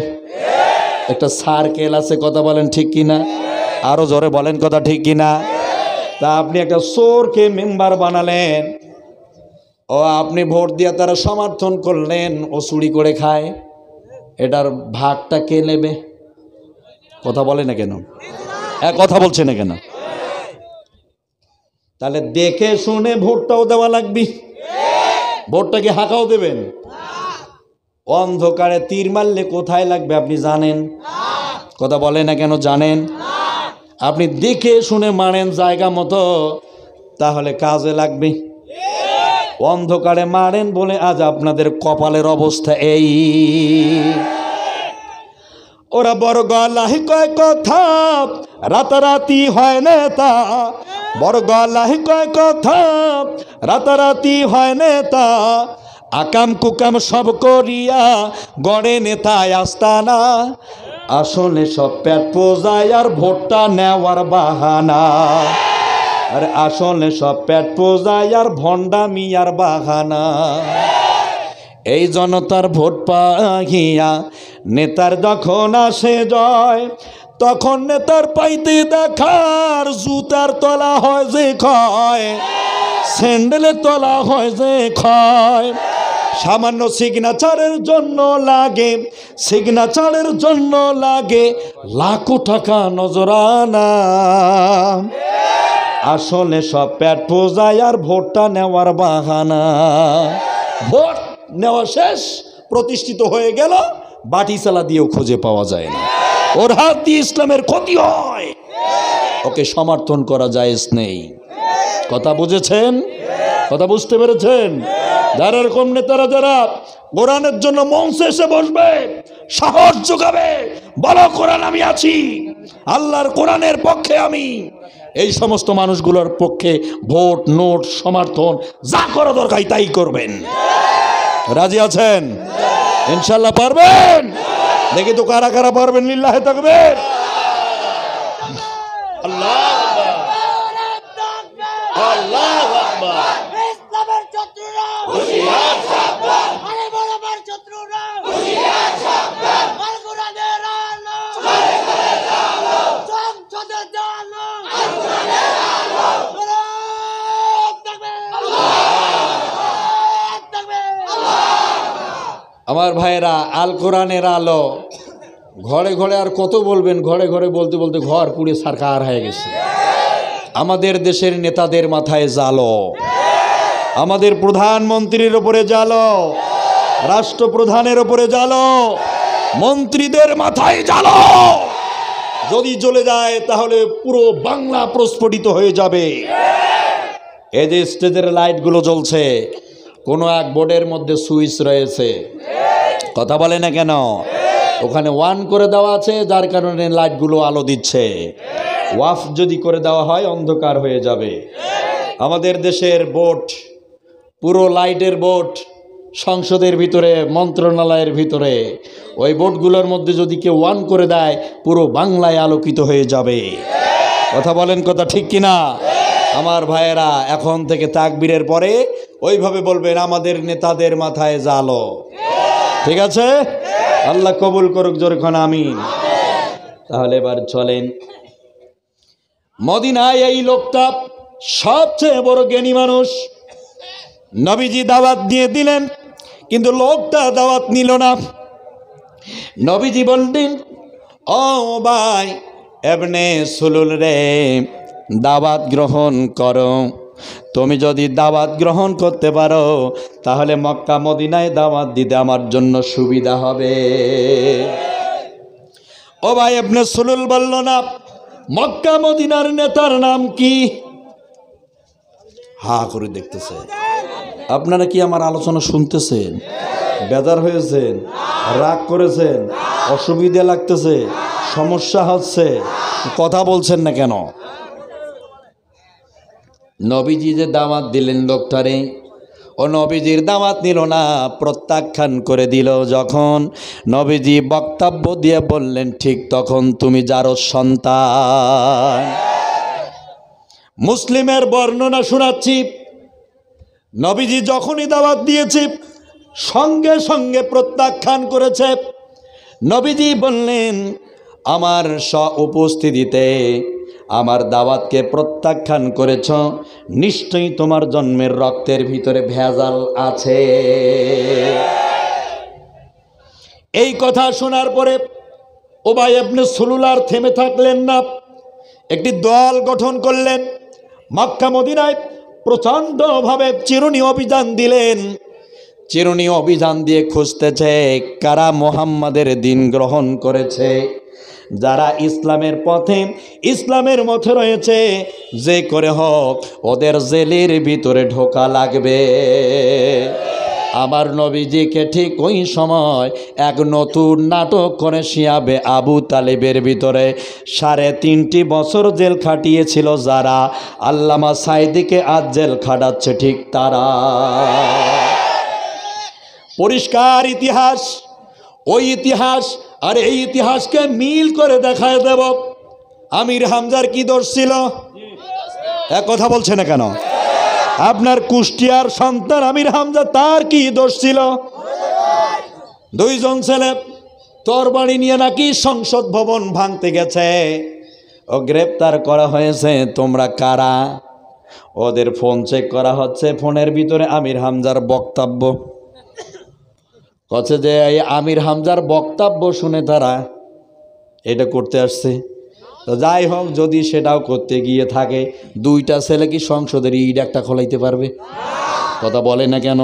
একটা সার্কেল আছে। কথা বলেন ঠিক কিনা? আরো জোরে বলেন, কথা ঠিক কিনা? তা আপনি একটা চোরকে মেম্বার বানালেন, ও আপনি ভোট দিয়ে তারা সমর্থন করলেন, ও চুরি করে খায়, এটার ভাগটা কে নেবে? কথা বলে না কেন? কথা বলছে না কেন? তাহলে দেখে শুনে ভোটটাও দেওয়া লাগবে। ভোটটা কি হাঁকাও দেবেন? অন্ধকারে তীর মারলে কোথায় লাগবে আপনি জানেন? কথা বলে না কেন? জানেন? আপনি দেখে শুনে মারেন জায়গা মতো, তাহলে কাজে লাগবে। অন্ধকারে মারেন বলে আজ আপনাদের কপালের অবস্থা এই। ওরা বড় গলায় কয় কথা, রাতারাতি হয় নেতা। বড় গলায় কয় কথা, রাতারাতি হয় নেতা। আকাম কুকাম সব করিয়া গড়ে নেতায় আস্তানা। আসলে সব পেট পোজায় আর ভোটটা নেওয়ার বাহানা। আর আসলে সব পেট পোজায় আর ভণ্ডামি আর বাহানা। এই জনতার ভোট পাহিয়া নেতার যখন আসে জয়, তখন নেতার পাইতে দেখার জুতার তলা হয় যে ক্ষয়, স্যান্ডেলের তলা হয় যে ক্ষয়। সামান্য সিগনেচারের জন্য লাগে, সিগনেচারের জন্য লাগে লাখো টাকা নজরানা। আসলে সব পেট পোজায় আর ভোটটা নেওয়ার বাহানা। ভোট নেওয়া শেষ, প্রতিষ্ঠিত হয়ে গেল, বাটি চালা দিয়েও খুঁজে পাওয়া যায় না। ওর হাত দিয়ে ইসলামের ক্ষতি হয়, ওকে সমর্থন করা জায়েজ নেই। কথা বুঝেছেন? কথা বুঝতে পেরেছেন? যারা এরকম নেতারা যারা কোরআনের জন্য মঞ্চে এসে বসবে, সাহস যোগাবে, বলো কোরআন আমি আছি, আল্লাহর কোরআনের পক্ষে আমি, এই সমস্ত মানুষগুলোর পক্ষে ভোট, নোট, সমর্থন যা করা দরকার তাই করবেন। রাজি আছেন? ইনশাল্লাহ পারবেন? দেখি তো কারা কারা পারবেন। লিল্লাহে তাকবীর। আল্লাহু আকবার। ইসলামের শত্রুরা হুঁশিয়ার সাবধান, আরে বরাবর শত্রুরা হুঁশিয়ার সাবধান, আল কোরআনের আলো ঘরে ঘরে জ্বালো, সংসদে জ্বালো, আল কোরআনের আলো। আল্লাহু তাকবীর, আল্লাহু তাকবীর। আমার ভাইয়েরা, আল কোরআনের আলো ঘরে ঘরে আর কত বলবেন? ঘরে ঘরে বলতে বলতে ঘর পুড়ে সারকার হয়ে গেছে। আমাদের দেশের নেতাদের মাথায় জালো, আমাদের প্রধানমন্ত্রীর ওপরে জালো, রাষ্ট্রপ্রধানের ওপরে জালো, মন্ত্রীদের মাথায় জালো। যদি চলে যায় তাহলে পুরো বাংলা প্রস্ফুটিত হয়ে যাবে। এই যে স্টেজের লাইটগুলো জ্বলছে, কোনো এক বোর্ডের মধ্যে সুইচ রয়েছে, কথা বলে না কেন? ওখানে ওয়ান করে দেওয়া আছে, যার কারণে লাইটগুলো আলো দিচ্ছে। ওয়াফ যদি করে দেওয়া হয় অন্ধকার হয়ে যাবে। আমাদের দেশের বোর্ড, পুরো লাইটের বোর্ড সংসদের ভিতরে, মন্ত্রণালয়ের ভিতরে, ওই বোর্ডগুলোর মধ্যে যদি কেউ ওয়ান করে দেয় পুরো বাংলায় আলোকিত হয়ে যাবে। কথা বলেন, কথা ঠিক কিনা? আমার ভাইয়েরা, এখন থেকে তাকবীরের পরে ওইভাবে বলবেন, আমাদের নেতাদের মাথায় জালো। ঠিক আছে? আল্লাহ কবুল করুক, জোরখান আমিন। তাহলে এবার চলেন, মদিনায় এই লোকটা সবচেয়ে বড় জ্ঞানী মানুষ। নবীজি দাওয়াত দিয়ে দিলেন, কিন্তু লোকটা দাওয়াত নিল না। নবীজি বললেন, ও ভাই ইবনে সুলুল রে, দাওয়াত গ্রহণ করো। তুমি যদি দাওয়াত গ্রহণ করতে পারো তাহলে মক্কা মদিনায় দাওয়াত দিতে আমার জন্য সুবিধা হবে। ও ভাই ইবনে সুলুল বলল, না, মক্কা মদিনার নেতার নাম কি? হা করে দেখতেছে। আপনারা কি আমার আলোচনা শুনতেছেন? বেজার হয়েছেন? রাগ করেছেন? অসুবিধা লাগতেছে? সমস্যা হচ্ছে? কথা বলছেন না কেন? নবীজি যে দাওয়াত দিলেন লোকটারে, ও নবীজির দাওয়াত নিল না, প্রত্যাখ্যান করে দিল। যখন নবীজি বক্তব্য দিয়ে বললেন, ঠিক তখন তুমি যারো সন্তান। মুসলিমের বর্ণনা শোনাচ্ছি, নবীজি যখনই দাওয়াত দিয়েছে সঙ্গে সঙ্গে প্রত্যাখ্যান করেছে। নবীজি বললেন, আমার উপস্থিতিতে আমার দাওয়াতকে প্রত্যাখ্যান করেছ, নিশ্চয়ই তোমার জন্মের রক্তের ভিতরে ভেজাল আছে। এই কথা শোনার পরে উবাই ইবনে সুলুল আর থেমে থাকলেন না, একটি দল গঠন করলেন। মক্কা মদিনায় প্রচণ্ডভাবে চিরুনি অভিযান দিলেন। চিরুনি অভিযান দিয়ে খুঁজতেছে কারা মোহাম্মদের দিন গ্রহণ করেছে, যারা ইসলামের পথে, ইসলামের মধ্যে রয়েছে, যে করে হোক ওদের জেলের ভিতরে ঢোকা লাগবে। আমার নবীজিকে ঠিক ওই সময় এক নতুন নাটক করে শিয়াবে আবু তালেবের ভিতরে 3.5 বছর জেল খাটিয়েছিল যারা, আল্লামা সাইদিকে আজ জেল খাটাচ্ছে ঠিক তারা। পরিষ্কার ইতিহাস, ওই ইতিহাস আর এই ইতিহাসকে মিল করে দেখায় দেব। আমির হামজার কি দোষ ছিল? এক কথা বলছে না কেন? আপনার কুষ্টিয়ার সন্তান আমির হামজা, তার কি দোষ ছিল? 2 জন ছেলে তরবারি নিয়ে নাকি সংসদ ভবন ভাঙতে গেছে, ও গ্রেপ্তার করা হয়েছে। তোমরা কারা? ওদের ফোন চেক করা হচ্ছে, ফোনের ভিতরে আমির হামজার বক্তব্য হচ্ছে, যে এই আমির হামজার বক্তব্য শুনে তারা এটা করতে আসছে। তো যাই হোক, যদি সেটাও করতে গিয়ে থাকে, 2টা ছেলে কি সংসদের ইট একটা খোলাইতে পারবে? কথা বলে না কেন?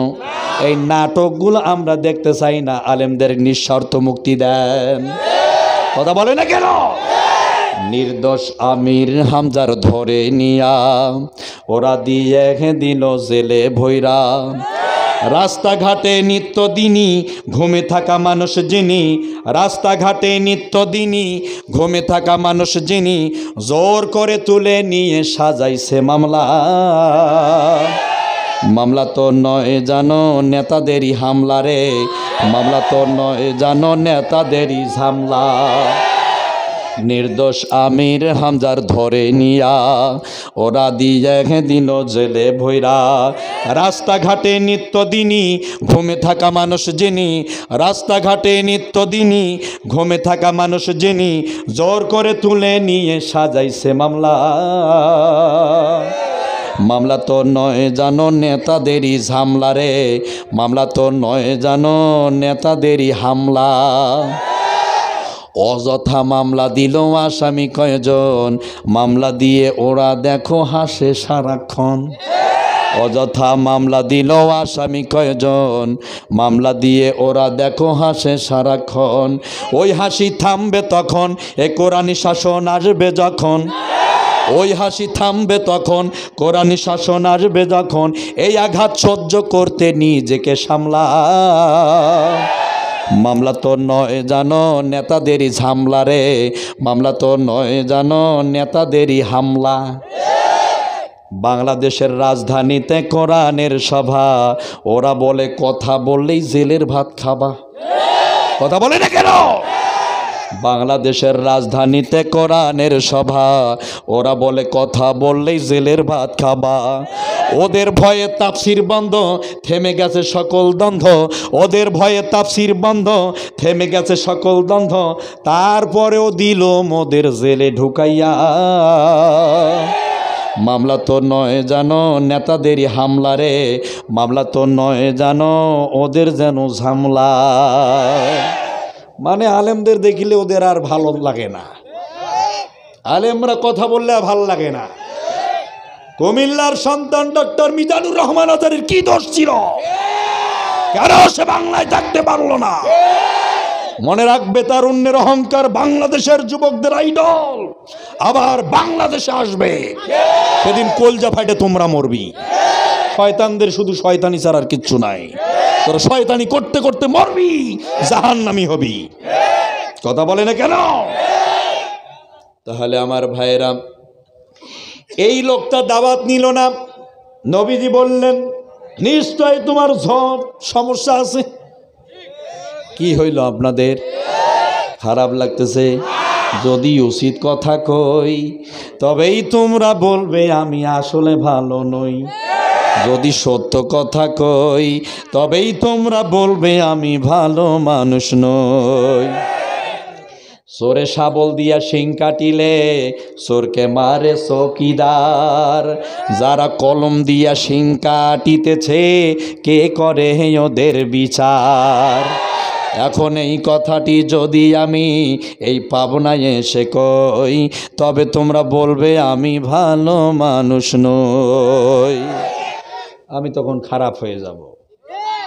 এই নাটকগুলো আমরা দেখতে চাই না। আলেমদের নিঃশর্ত মুক্তি দেন। কথা বলে না কেন? নির্দোষ আমির হামজার ধরে নিয়া ওরা দিয়ে দিল জেলে ভৈরা। রাস্তাঘাটে নিত্যদিনই ঘুমে থাকা মানুষ যিনি, রাস্তাঘাটে নিত্যদিনই ঘুমে থাকা মানুষ যিনি, জোর করে তুলে নিয়ে সাজাইছে মামলা। মামলা তো নয় জানো নেতাদেরই হামলা রে, মামলা তো নয় জানো নেতাদেরই ঝামলা। নির্দোষ আমির হামজার ধরে নিয়া ওরা দিয়ে দিল জেলে ভৈরা। রাস্তাঘাটে নিত্যদিনই ঘুমে থাকা মানুষ যিনি, রাস্তাঘাটে নিত্যদিনই ঘুমে থাকা মানুষ যিনি, জোর করে তুলে নিয়ে সাজাইছে মামলা। মামলা তো নয় জানো নেতাদেরই ঝামলা রে, মামলা তো নয় জানো নেতাদেরই হামলা। অযথা মামলা দিল আসামি কয়জন, মামলা দিয়ে ওরা দেখো হাসে সারাক্ষণ। অযথা মামলা দিল আসামি কয়জন, মামলা দিয়ে ওরা দেখো হাসে সারাক্ষণ। ওই হাসি থামবে তখন এ কোরআনি শাসন আসবে যখন, ওই হাসি থামবে তখন কোরআনি শাসন আসবে যখন। এই আঘাত সহ্য করতে নিজেকে সামলা। মামলা তো নয় জানো নেতাদেরই ঝামলা রে, মামলা তো নয় জানো নেতাদেরই হামলা। বাংলাদেশের রাজধানীতে কোরআনের সভা, ওরা বলে কথা বললেই জেলের ভাত খাবা। কথা বলে না কেন? বাংলাদেশের রাজধানীতে কোরআনের সভা, ওরা বলে কথা বললেই জেলের ভাত খাবা। ওদের ভয়ে তাফসির বন্ধ, থেমে গেছে সকল দ্বন্দ্ব। ওদের ভয়ে তাফসির বন্ধ, থেমে গেছে সকল দ্বন্দ্ব। তারপরেও দিল মোদের জেলে ঢুকাইয়া। মামলা তো নয় জানো নেতাদেরই হামলা রে, মামলা তো নয় জানো ওদের যেন ঝামলা। মানে আলেমদের দেখিলে ওদের আর ভালো লাগে না, আলেমরা কথা বললে আর ভালো লাগে না। কুমিল্লার সন্তান ডক্টর মিজানুর রহমান আজারীর কি দোষ ছিল? কেন সে বাংলায় থাকতে পারলো না? মনে রাখবে তারুণ্যের অহংকার বাংলাদেশের যুবকদের আইডল আবার বাংলাদেশে আসবে, সেদিন কলজা ফাটে তোমরা মরবি। শয়তানদের শুধু শয়তানি ছাড়া আর কিচ্ছু নাই। তোরা শয়তানি করতে করতে মরবি, জাহান্নামী হবি। কথা বলে না কেন? তাহলে আমার ভাইয়েরা, এই লোকটা দাওয়াত নিল না। নবীজি বললেন নিশ্চয় তোমার সমস্যা আছে। কি হইল আপনাদের? খারাপ লাগতেছে? যদি উচিত কথা কই তবেই তোমরা বলবে আমি আসলে ভালো নই। যদি সত্য কথা কই তবেই তোমরা বলবে আমি ভালো মানুষ নই। চোরে শাবল দিয়া শিং কাটিলে চোরকে মারে চৌকিদার। যারা কলম দিয়া শিং কাটিতেছে কে করে ওদের বিচার। এখন এই কথাটি যদি আমি এই পাবনায় এসে কই তবে তোমরা বলবে আমি ভালো মানুষ নই। আমি তখন খারাপ হয়ে যাব,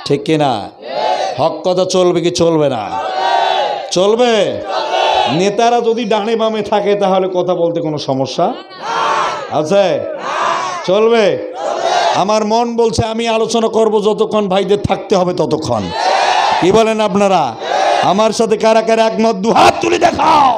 ঠিক কিনা? হক কথা চলবে কি চলবে না? চলবে। নেতারা যদি ডানে বামে থাকে তাহলে কথা বলতে কোনো সমস্যা আছে? চলবে। আমার মন বলছে আমি আলোচনা করব যতক্ষণ ভাইদের থাকতে হবে ততক্ষণ। কি বলেন আপনারা? আমার সাথে কারা কারা একমত? দু হাত তুলে দেখাও।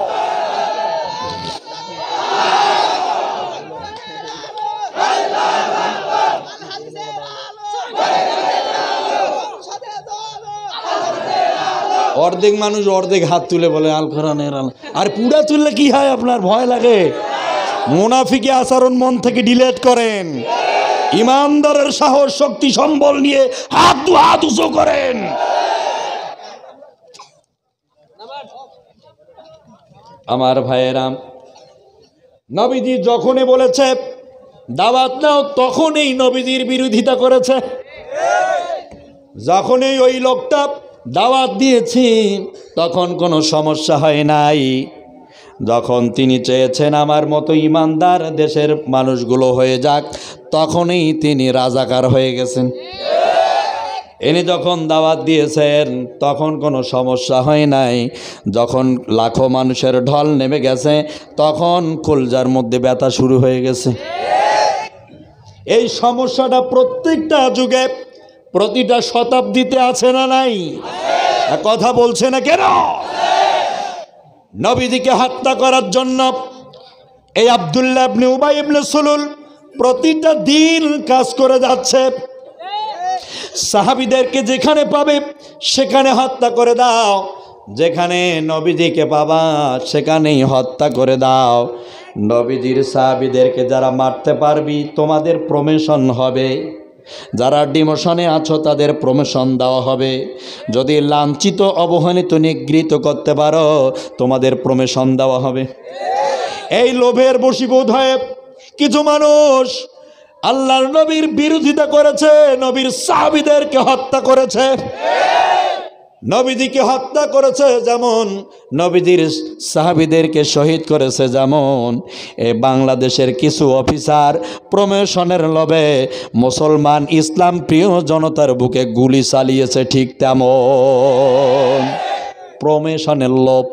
অর্ধেক মানুষ অর্ধেক হাত তুলে বলে আল কোরআনের আল। আর পুরা তুললে কি হয়? আপনার ভয় লাগে? মুনাফিকি আচরণ মন থেকে ডিলিট করেন। ইমানদারের সাহস শক্তি সম্বল নিয়ে হাত দু হাত উঁচু করেন। আমার ভাইয়েরা, নবীজি যখনই বলেছে দাওয়াত নাও তখনই নবীজির বিরোধিতা করেছে। যখনই ওই লোকটা দাওয়াত দিয়েছি তখন কোনো সমস্যা হয় নাই। যখন তিনি চেয়েছেন আমার মতো ইমানদার দেশের মানুষগুলো হয়ে যাক তখনই তিনি রাজাকার হয়ে গেছেন। ইনি যখন দাওয়াত দিয়েছেন তখন কোনো সমস্যা হয় নাই। যখন লাখো মানুষের ঢল নেমে গেছে তখন কলজার মধ্যে ব্যথা শুরু হয়ে গেছে। এই সমস্যাটা প্রত্যেকটা যুগে প্রতিটা শতাব্দীতে আছে না নাই? কথা বলছে না কেন? নবীজিকে হত্যা করার জন্য এই আব্দুল্লাহ ইবনে উবাই ইবনে সুলুল প্রতিটা দিন কাজ করে যাচ্ছে। সাহাবীদেরকে যেখানে পাবে সেখানে হত্যা করে দাও, যেখানে নবীজিকে পাবা সেখানেই হত্যা করে দাও। নবীজির সাহাবীদেরকে যারা মারতে পারবি তোমাদের প্রমোশন হবে, যারা ডিমোশনে আছো তাদের প্রমোশন দেওয়া হবে। যদি লাঞ্ছিত অবহেলিত নিগৃহীত করতে পারো তোমাদের প্রমোশন দেওয়া হবে। এই লোভের বশীভূত হয়ে কিছু মানুষ আল্লাহর নবীর বিরোধিতা করেছে, নবীর সাহাবীদেরকে হত্যা করেছে, নবীজিকে হত্যা করেছে, যেমন নবীজির সাহাবীদেরকে শহীদ করেছে। যেমন এই বাংলাদেশের কিছু অফিসার প্রমোশনের লোভে মুসলমান ইসলাম প্রিয় জনতার বুকে গুলি চালিয়েছে, ঠিক তেমন প্রমোশনের লোভ।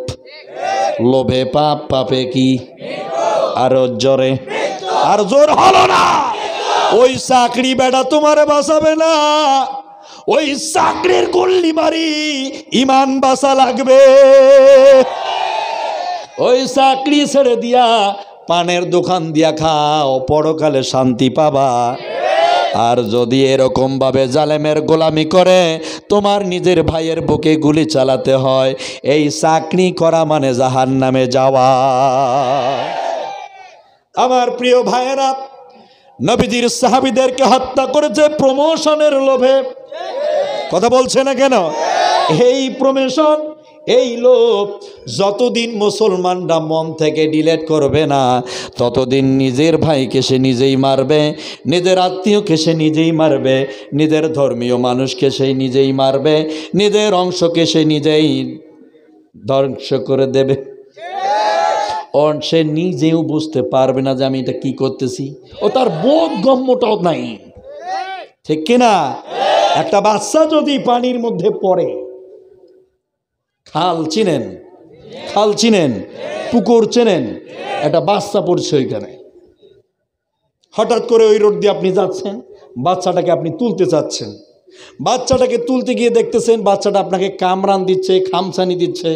লোভে পাপ, পাপে কি আরো জোরে, আর জোর হলো না। ওই চাকরি বেটা তোমারে বাঁচাবে না, ওই চাকরির গুল্লি মারি ইমান বাঁচা লাগবে। ওই চাকরি ছেড়ে দিয়া পানের দোকান দিয়া খাও, পরকালে শান্তি পাবা। আর যদি এরকম ভাবে জালেমের গোলামি করে তোমার নিজের ভাইয়ের বুকে গুলি চালাতে হয়, এই চাকরি করা মানে জাহান্নামে যাওয়া। আমার প্রিয় ভাইয়েরা, নবীজির সাহাবীদেরকে হত্যা করেছে প্রমোশনের লোভে। কথা বলছে না কেন? এই প্রমোশন, এই লোভ যতদিন মুসলমানরা মন থেকে ডিলেট করবে না ততদিন নিজের ভাইকে সে নিজেই মারবে, নিজের আত্মীয়কে সে নিজেই মারবে, নিজের ধর্মীয় মানুষকে সে নিজেই মারবে, নিজের অংশকে সে নিজেই ধ্বংস করে দেবে। সে নিজেও বুঝতে পারবে না যে আমি এটা কি করতেছি, ও তার বোধগম্যটাও নাই, ঠিক কিনা? একটা বাচ্চা যদি পানির মধ্যে পড়ে, খাল চিনেন, খাল চিনেন, পুকুর চেনেন, একটা বাচ্চা পড়ছে ওইখানে, হঠাৎ করে ওই রোড দিয়ে আপনি যাচ্ছেন, বাচ্চাটাকে আপনি তুলতে চাচ্ছেন, বাচ্চাটাকে তুলতে গিয়ে দেখতেছেন বাচ্চাটা আপনাকে কামরান দিচ্ছে, খামসানি দিচ্ছে,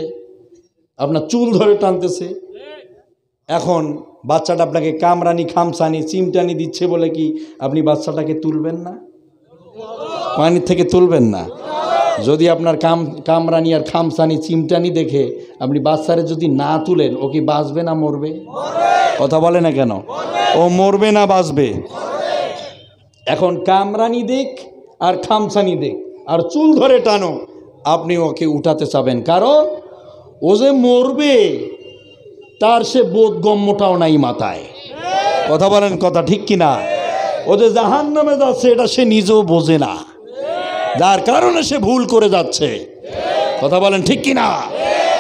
আপনার চুল ধরে টানতেছে। এখন বাচ্চাটা আপনাকে কামরানি, খামসানি, চিমটানি দিচ্ছে বলে কি আপনি বাচ্চাটাকে তুলবেন না? পানির থেকে তুলবেন না? যদি আপনার কামরানি আর খামসানি, চিমটানি দেখে আপনি বাচ্চারে যদি না তুলেন, ও কি বাঁচবে না মরবে? কথা বলে না কেন? ও মরবে না বাঁচবে? এখন কামরানি দেখ আর খামসানি দেখ আর চুল ধরে টানো, আপনি ওকে উঠাতে চাবেন, কারণ ও যে মরবে তার সে বোধগম্যটাও নাই মাথায়। কথা বলেন, কথা ঠিক কিনা? ও যে জাহান্নামে যাচ্ছে এটা সে নিজেও বোঝে না, যার কারণে সে ভুল করে যাচ্ছে। কথা বলেন ঠিক কিনা?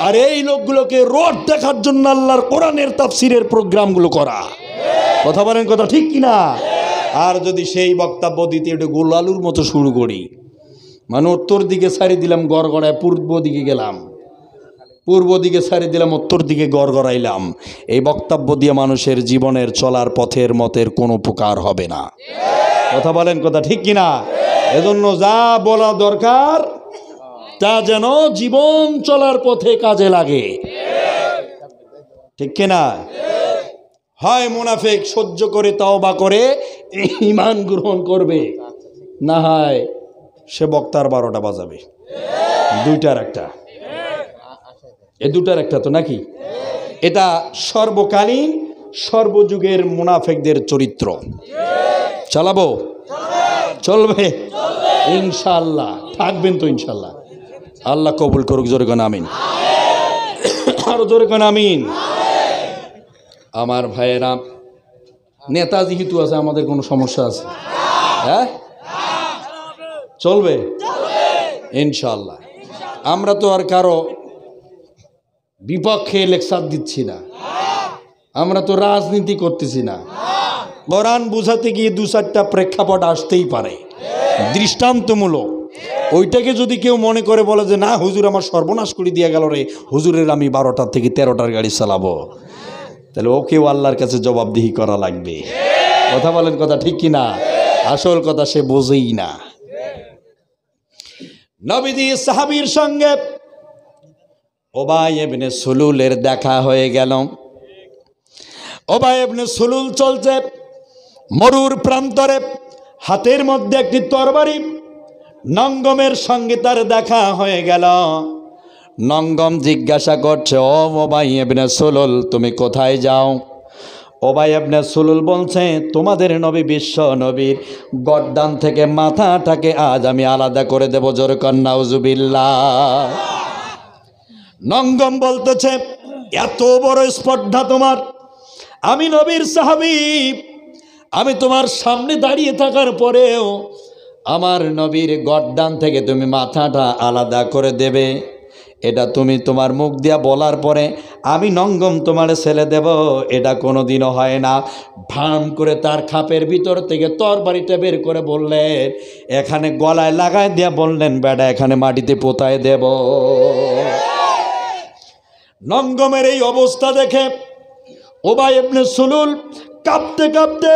আর এই লোকগুলোকে রোড দেখার জন্য আল্লাহর কোরআনের তাফসিরের প্রোগ্রামগুলো করা। কথা বলেন, কথা ঠিক কিনা? আর যদি সেই বক্তব্য দিতে একটু গোলালুর মতো শুরু করি, মানে উত্তর দিকে ছাড়ি দিলাম গড়গড়ায়, পূর্ব দিকে গেলাম, পূর্ব দিকে ছাড়ি দিলাম, উত্তর দিকে গড়গড়াইলাম, এই বক্তব্য দিয়ে মানুষের জীবনের চলার পথের মতের কোনো উপকার হবে না। কথা বলেন, কথা ঠিক কিনা? এজন্য যা বলা দরকার তা যেন জীবন চলার পথে কাজে লাগে, ঠিক কিনা? হয় মুনাফিক সহ্য করে তওবা করে ঈমান গ্রহণ করবে, না হয় সে বক্তার 12টা বাজাবে। দুইটার একটা, এই দুটার একটা তো নাকি? এটা সর্বকালীন সর্বযুগের মুনাফিকদের চরিত্র। চালাবো? চলবে ইনশাআল্লাহ। থাকবেন তো ইনশাআল্লাহ? আল্লাহ কবুল করুক। জোরে কোন আমিন, আরো জোরে কোন আমিন। আমার ভাইয়েরা, নেতা যেহেতু আছে আমাদের কোনো সমস্যা আছে? হ্যাঁ, চলবে ইনশাআল্লাহ। আমরা তো আর কারো বিপক্ষে লেকচার দিচ্ছি না, আমরা তো রাজনীতি করতেছি না। কোরআন বুঝাতে গিয়ে 2-4টা প্রেক্ষাপট আসতেই পারে দৃষ্টান্তমূলক। ওইটাকে যদি কেউ মনে করে বলে যে না হুজুর আমার সর্বনাশ করে দিয়ে গেল রে, হুজুরের আমি 12টার থেকে 13টার গাড়ি চালাবো, তাহলে ওকেও আল্লাহর কাছে জবাবদিহি করা লাগবে। কথা বলেন, কথা ঠিক কিনা? আসল কথা সে বোঝেই না, নবীজি সাহাবীর সঙ্গে উবাই ইবনে সুলুলের দেখা হয়ে গেল। উবাই ইবনে সুলুল চলছে মরুর প্রান্তরে, হাতের মধ্যে একটি তরবারি। নঙ্গমের সঙ্গে তার দেখা হয়ে গেল। নঙ্গম জিজ্ঞাসা করছে, ও উবাই ইবনে সুলুল, তুমি কোথায় যাও? উবাই ইবনে সুলুল বলছে, তোমাদের নবী বিশ্ব নবীর গর্দান থেকে মাথাটাকে আজ আমি আলাদা করে দেব। জোরে কর নাউজুবিল্লাহ। নঙ্গম বলতেছে, এত বড় স্পর্ধা তোমার? আমি নবীর সাহাবী, আমি তোমার সামনে দাঁড়িয়ে থাকার পরেও আমার নবীর গর্দান থেকে তুমি মাথাটা আলাদা করে দেবে? এটা তুমি তোমার মুখ দিয়া বলার পরে আমি নঙ্গম তোমার ছেলে দেব, এটা কোনোদিনও হয় না। ভাম করে তার খাপের ভিতর থেকে তরবারিটা বের করে বললেন, এখানে গলায় লাগায় দিয়া বললেন, বেটা এখানে মাটিতে পোতায় দেব। নঙ্গমের এই অবস্থা দেখে উবাই ইবনে সুলুল কাঁপতে কাঁপতে,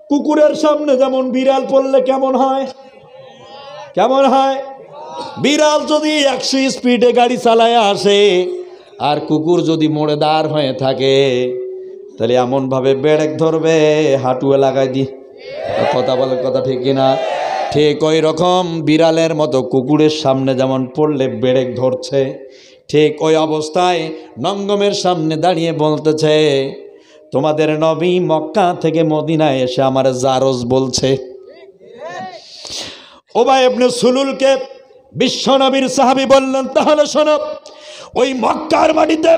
কুকুরের সামনে যেমন বিড়াল পড়লে কেমন হয়, কেমন হয়? বিড়াল যদি 100 স্পিডে গাড়ি চালায় আসে আর কুকুর যদি মোড়ে দাঁড় হয়ে থাকে, তাহলে এমনভাবে ব্রেক ধরবে, হাঁটুয়ে লাগাই দি। কথা বলে কথা ঠিক কিনা? ঠিক ওই রকম বিড়ালের মতো কুকুরের সামনে যেমন পড়লে ব্রেক ধরছে, ঠিক ওই অবস্থায় নঙ্গমের সামনে দাঁড়িয়ে বলতেছে, তোমাদের নবী মক্কা থেকে মদিনায় এসে আমার জারজ বলছে। উবাই ইবনে সুলুলকে বিশ্ব নবীর সাহাবী বললেন, তাহলে শোনো, ওই মক্কার মাটিতে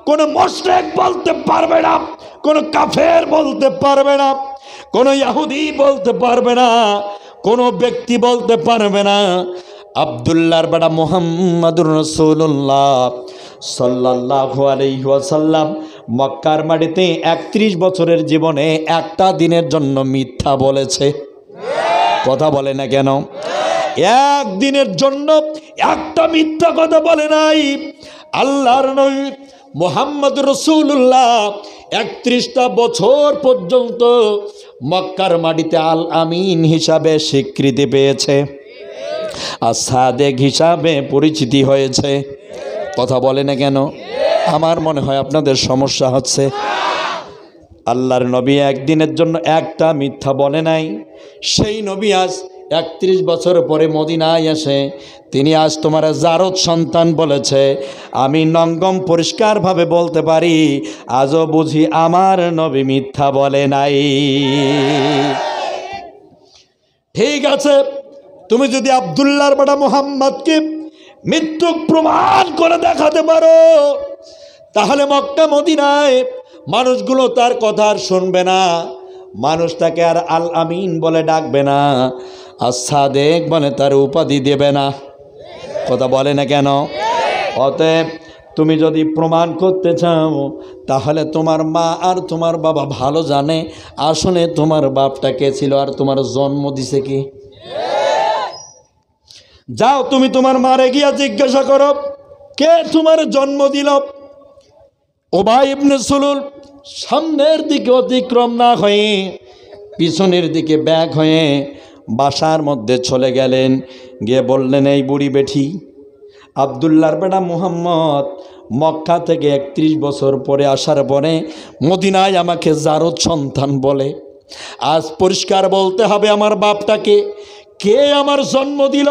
কোনো মুশরিক বলতে পারবে না, কোনো কাফের বলতে পারবে না, কোনো ইহুদি বলতে পারবে না, কোনো ব্যক্তি বলতে পারবে না, আব্দুল্লাহর বেটা মুহাম্মাদুর রাসূলুল্লাহ সাল্লাল্লাহু আলাইহি ওয়াসাল্লাম মক্কার মাটিতে 31 বছরের জীবনে একটা দিনের জন্য মিথ্যা বলেছে। কথা বলে না কেন? একদিনের জন্য একটা মিথ্যা কথা বলে নাই। আল্লাহর নবী মুহাম্মদ রাসূলুল্লাহ 31টা বছর পর্যন্ত মক্কার মাটিতে আল আমিন হিসাবে স্বীকৃতি পেয়েছে, আর সাদেক হিসাবে পরিচিতি হয়েছে। কথা বলে না কেন? আমার মনে হয় আপনাদের সমস্যা হচ্ছে। আল্লাহর নবী একদিনের জন্য একটা মিথ্যা বলে নাই। সেই নবী আজ 31 বছর পরে মদিনায় আসে, তিনি আজ তোমার জারদ সন্তান বলেছে। আমি নঙ্গম পরিষ্কারভাবে বলতে পারি, আজও বুঝি আমার নবী মিথ্যা বলে নাই। ঠিক আছে, তুমি যদি আব্দুল্লাহর বেটা মুহাম্মদকে মৃত্যু প্রমাণ করে দেখাতে পারো, তাহলে মক্কা মদিনায় মানুষগুলো তার কথা আর শুনবে না, মানুষ তাকে আর আল আমিন বলে ডাকবে না, আর সাদেক বলে তার উপাধি দেবে না। কথা বলে না কেন? অতএব তুমি যদি প্রমাণ করতে চাও, তাহলে তোমার মা আর তোমার বাবা ভালো জানে আসলে তোমার বাপটা কে ছিল আর তোমার জন্ম দিছে কি। যাও তুমি তোমার মারে গিয়া জিজ্ঞাসা করো, কে তোমার জন্ম দিল। উবাই ইবনে সুলুল সামনের দিকে অতিক্রম না হয়ে পিছনের দিকে ব্যাক হয়ে বাসার মধ্যে চলে গেলেন। গিয়ে বললেন, এই বুড়ি বেঠি আব্দুল্লাহর বেটা মুহাম্মদ মক্কা থেকে 31 বছর পরে আসার পরে মদিনায় আমাকে জারদ সন্তান বলে। আজ পরিষ্কার বলতে হবে আমার বাপটাকে, কে আমার জন্ম দিল,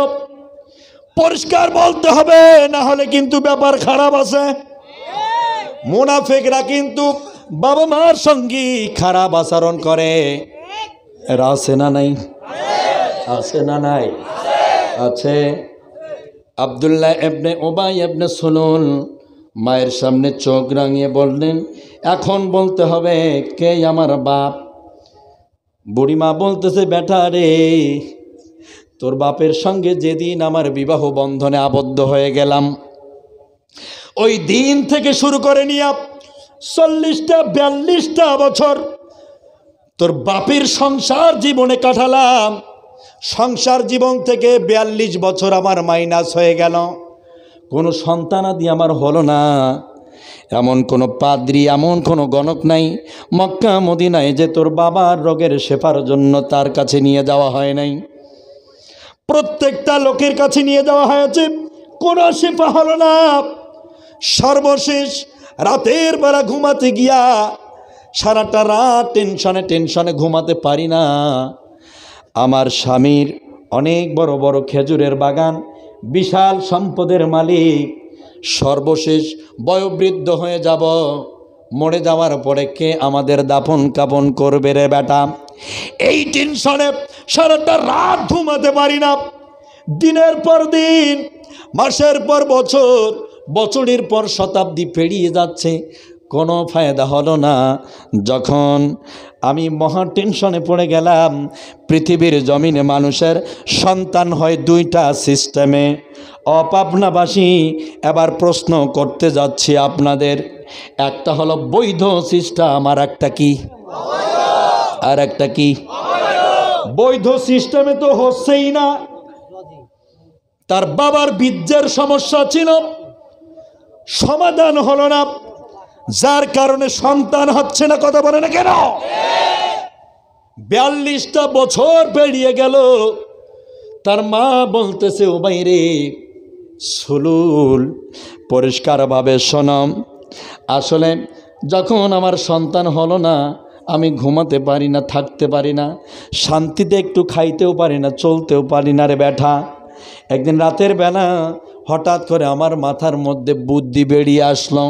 পরিষ্কার বলতে হবে, না হলে কিন্তু ব্যাপার খারাপ আছে। মুনাফিকরা কিন্তু বাবা মার সঙ্গে খারাপ আচরণ করে। এরা আছে না নাই? আছে না নাই? আছে। আব্দুল্লাহ ইবনে উবাই ইবনে সুলুল মায়ের সামনে চোখ রাঙিয়ে বললেন, এখন বলতে হবে কে আমার বাপ। বুড়িমা বলতেছে, বেটা রে, তোর বাপের সঙ্গে যেদিন আমার বিবাহ বন্ধনে আবদ্ধ হয়ে গেলাম, ওই দিন থেকে শুরু করে নিয়ে 40টা 42টা বছর তোর বাপের সংসার জীবনে কাটালাম। সংসার জীবন থেকে 42 বছর আমার মাইনাস হয়ে গেল, কোনো সন্তানাদি আমার হলো না। এমন কোনো পাদ্রী, এমন কোনো গণক নাই মক্কা মদিনায় যে তোর বাবার রোগের শেফার জন্য তার কাছে নিয়ে যাওয়া হয় নাই। প্রত্যেকটা লোকের কাছে নিয়ে যাওয়া হয়েছে, কোনো শিফা হলো না। সর্বশেষ রাতের বেলা ঘুমাতে গিয়া সারাটা রাত টেনশনে ঘুমাতে পারি না। আমার স্বামীর অনেক বড় বড় খেজুরের বাগান, বিশাল সম্পদের মালিক, সর্বশেষ বয়োবৃদ্ধ হয়ে যাব, মরে যাওয়ার পরে কে আমাদের দাফন কাফন করবে রে বেটা? এই টেনশনে সারাটা রাত ঘুমাতে পারি না। দিনের পর দিন, মাসের পর বছর, বছরের পর শতাব্দী পেরিয়ে যাচ্ছে, কোনো ফায়দা হলো না। যখন আমি মহা টেনশনে পড়ে গেলাম, পৃথিবীর জমিনে মানুষের সন্তান হয় দুইটা সিস্টেমে। অপাবনাবাসী এবার প্রশ্ন করতে যাচ্ছি আপনাদের, একটা হলো বৈধ সিস্টেম, আর একটা কি? আর একটা কি? বৈধ সিস্টেমে তো হচ্ছেই না। তার বাবার বীর্যের সমস্যা ছিল, সমাধান হলো না, যার কারণে সন্তান হচ্ছে না। কথা বলে না কেন? 42টা বছর পেরিয়ে গেল, তার মা বলতেছে, ও বাইরে সুলুল, পরিষ্কারভাবে শোনম, আসলে যখন আমার সন্তান হলো না, আমি ঘুমাতে পারি না, থাকতে পারি না, শান্তিতে একটু খাইতেও পারি না, চলতেও পারি না রে ব্যাটা। একদিন রাতের বেলা হঠাৎ করে আমার মাথার মধ্যে বুদ্ধি বেরিয়ে আসলো,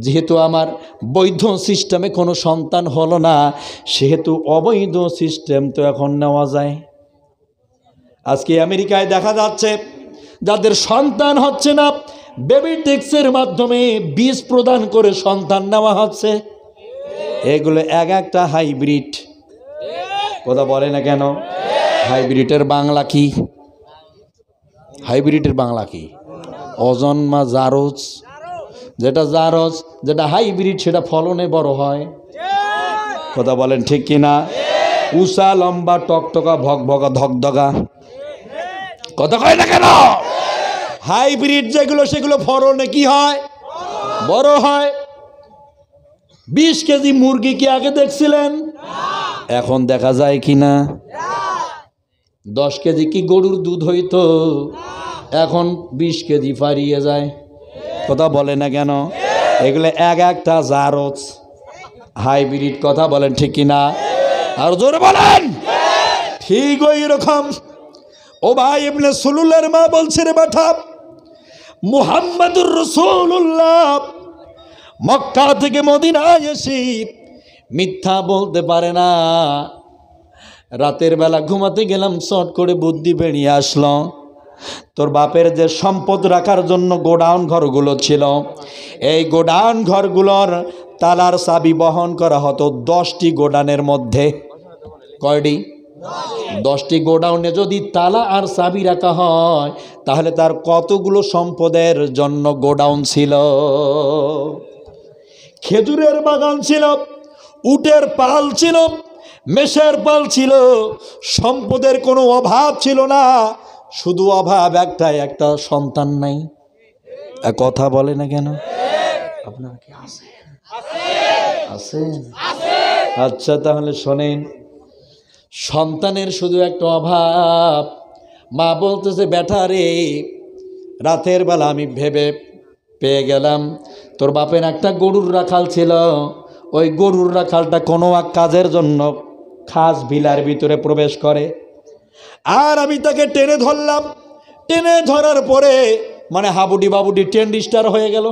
যেহেতু আমার বৈধ সিস্টেমে কোনো সন্তান হলো না, সেহেতু অবৈধ সিস্টেম তো এখন নেওয়া যায়। আজকে আমেরিকায় দেখা যাচ্ছে যাদের সন্তান হচ্ছে না, বেবি টেক্সের মাধ্যমে বীজ প্রদান করে সন্তান নেওয়া হচ্ছে। এগুলো এক একটা হাইব্রিড। কথা বলে না কেন? হাইব্রিডের বাংলা কি? হাইব্রিডের বাংলা কি? অজন্মা জারজ। যেটা জারজ, যেটা হাইব্রিড, সেটা ফলনে বড় হয়। কথা বলেন ঠিক কিনা? উষা লম্বা, টকটকা, ভকভকা, ধকধকা। কথা কয় না কেন? হাইব্রিড যেগুলো, সেগুলো ফলনে কি হয়? বড় হয়। 20 কেজি মুরগি কি আগে দেখছিলেন? এখন দেখা যায় কিনা? 10 কেজি কি গরুর দুধ হইতো? এখন 20 কেজি পারিয়ে যায়। কথা বলে না কেন? এগুলো এক একটা জারজ, হাইব্রিড। কথা বলেন ঠিক কিনা? আর জোরে বলেন। ঠিক ওই রকম ও ভাই ইবনে সুলুলের মা বলছে, রে বেটা, মুহাম্মাদুর রাসূলুল্লাহ মক্কা থেকে মদিনায় এসে মিথ্যা বলতে পারে না। রাতের বেলা ঘুমাতে গেলাম, শর্ট করে বুদ্ধি বেরিয়ে আসলো, তোর বাপের যে সম্পদ রাখার জন্য গোডাউন ঘরগুলো ছিল, এই গোডাউন ঘরগুলোর তালার চাবি বহন করা হতো 10টি গোডাউনের মধ্যে। কয়টি? 10টি গোডাউনে যদি তালা আর চাবি রাখা হয়, তাহলে তার কতগুলো সম্পদের জন্য গোডাউন ছিল। খেজুরের বাগান ছিল, উটের পাল ছিল, মেষের পাল ছিল, সম্পদের কোনো অভাব ছিল না। শুধু অভাব একটাই, একটা সন্তান নাই। কথা বলে না কেন? আপনারা কি আছেন? আচ্ছা, তাহলে শোনেন, সন্তানের শুধু একটা অভাব। মা বলতেছে, বেটা রে, রাতের বেলা আমি ভেবে পেয়ে গেলাম, তোর বাপের একটা গরুর রাখাল ছিল, ওই গরুর রাখালটা কোনো এক কাজের জন্য খাস ভিলার ভিতরে প্রবেশ করে, আর আমি তাকে টেনে ধরলাম। টেনে ধরার পরে মানে হাবুডি বাবুডি 10 স্টার হয়ে গেল।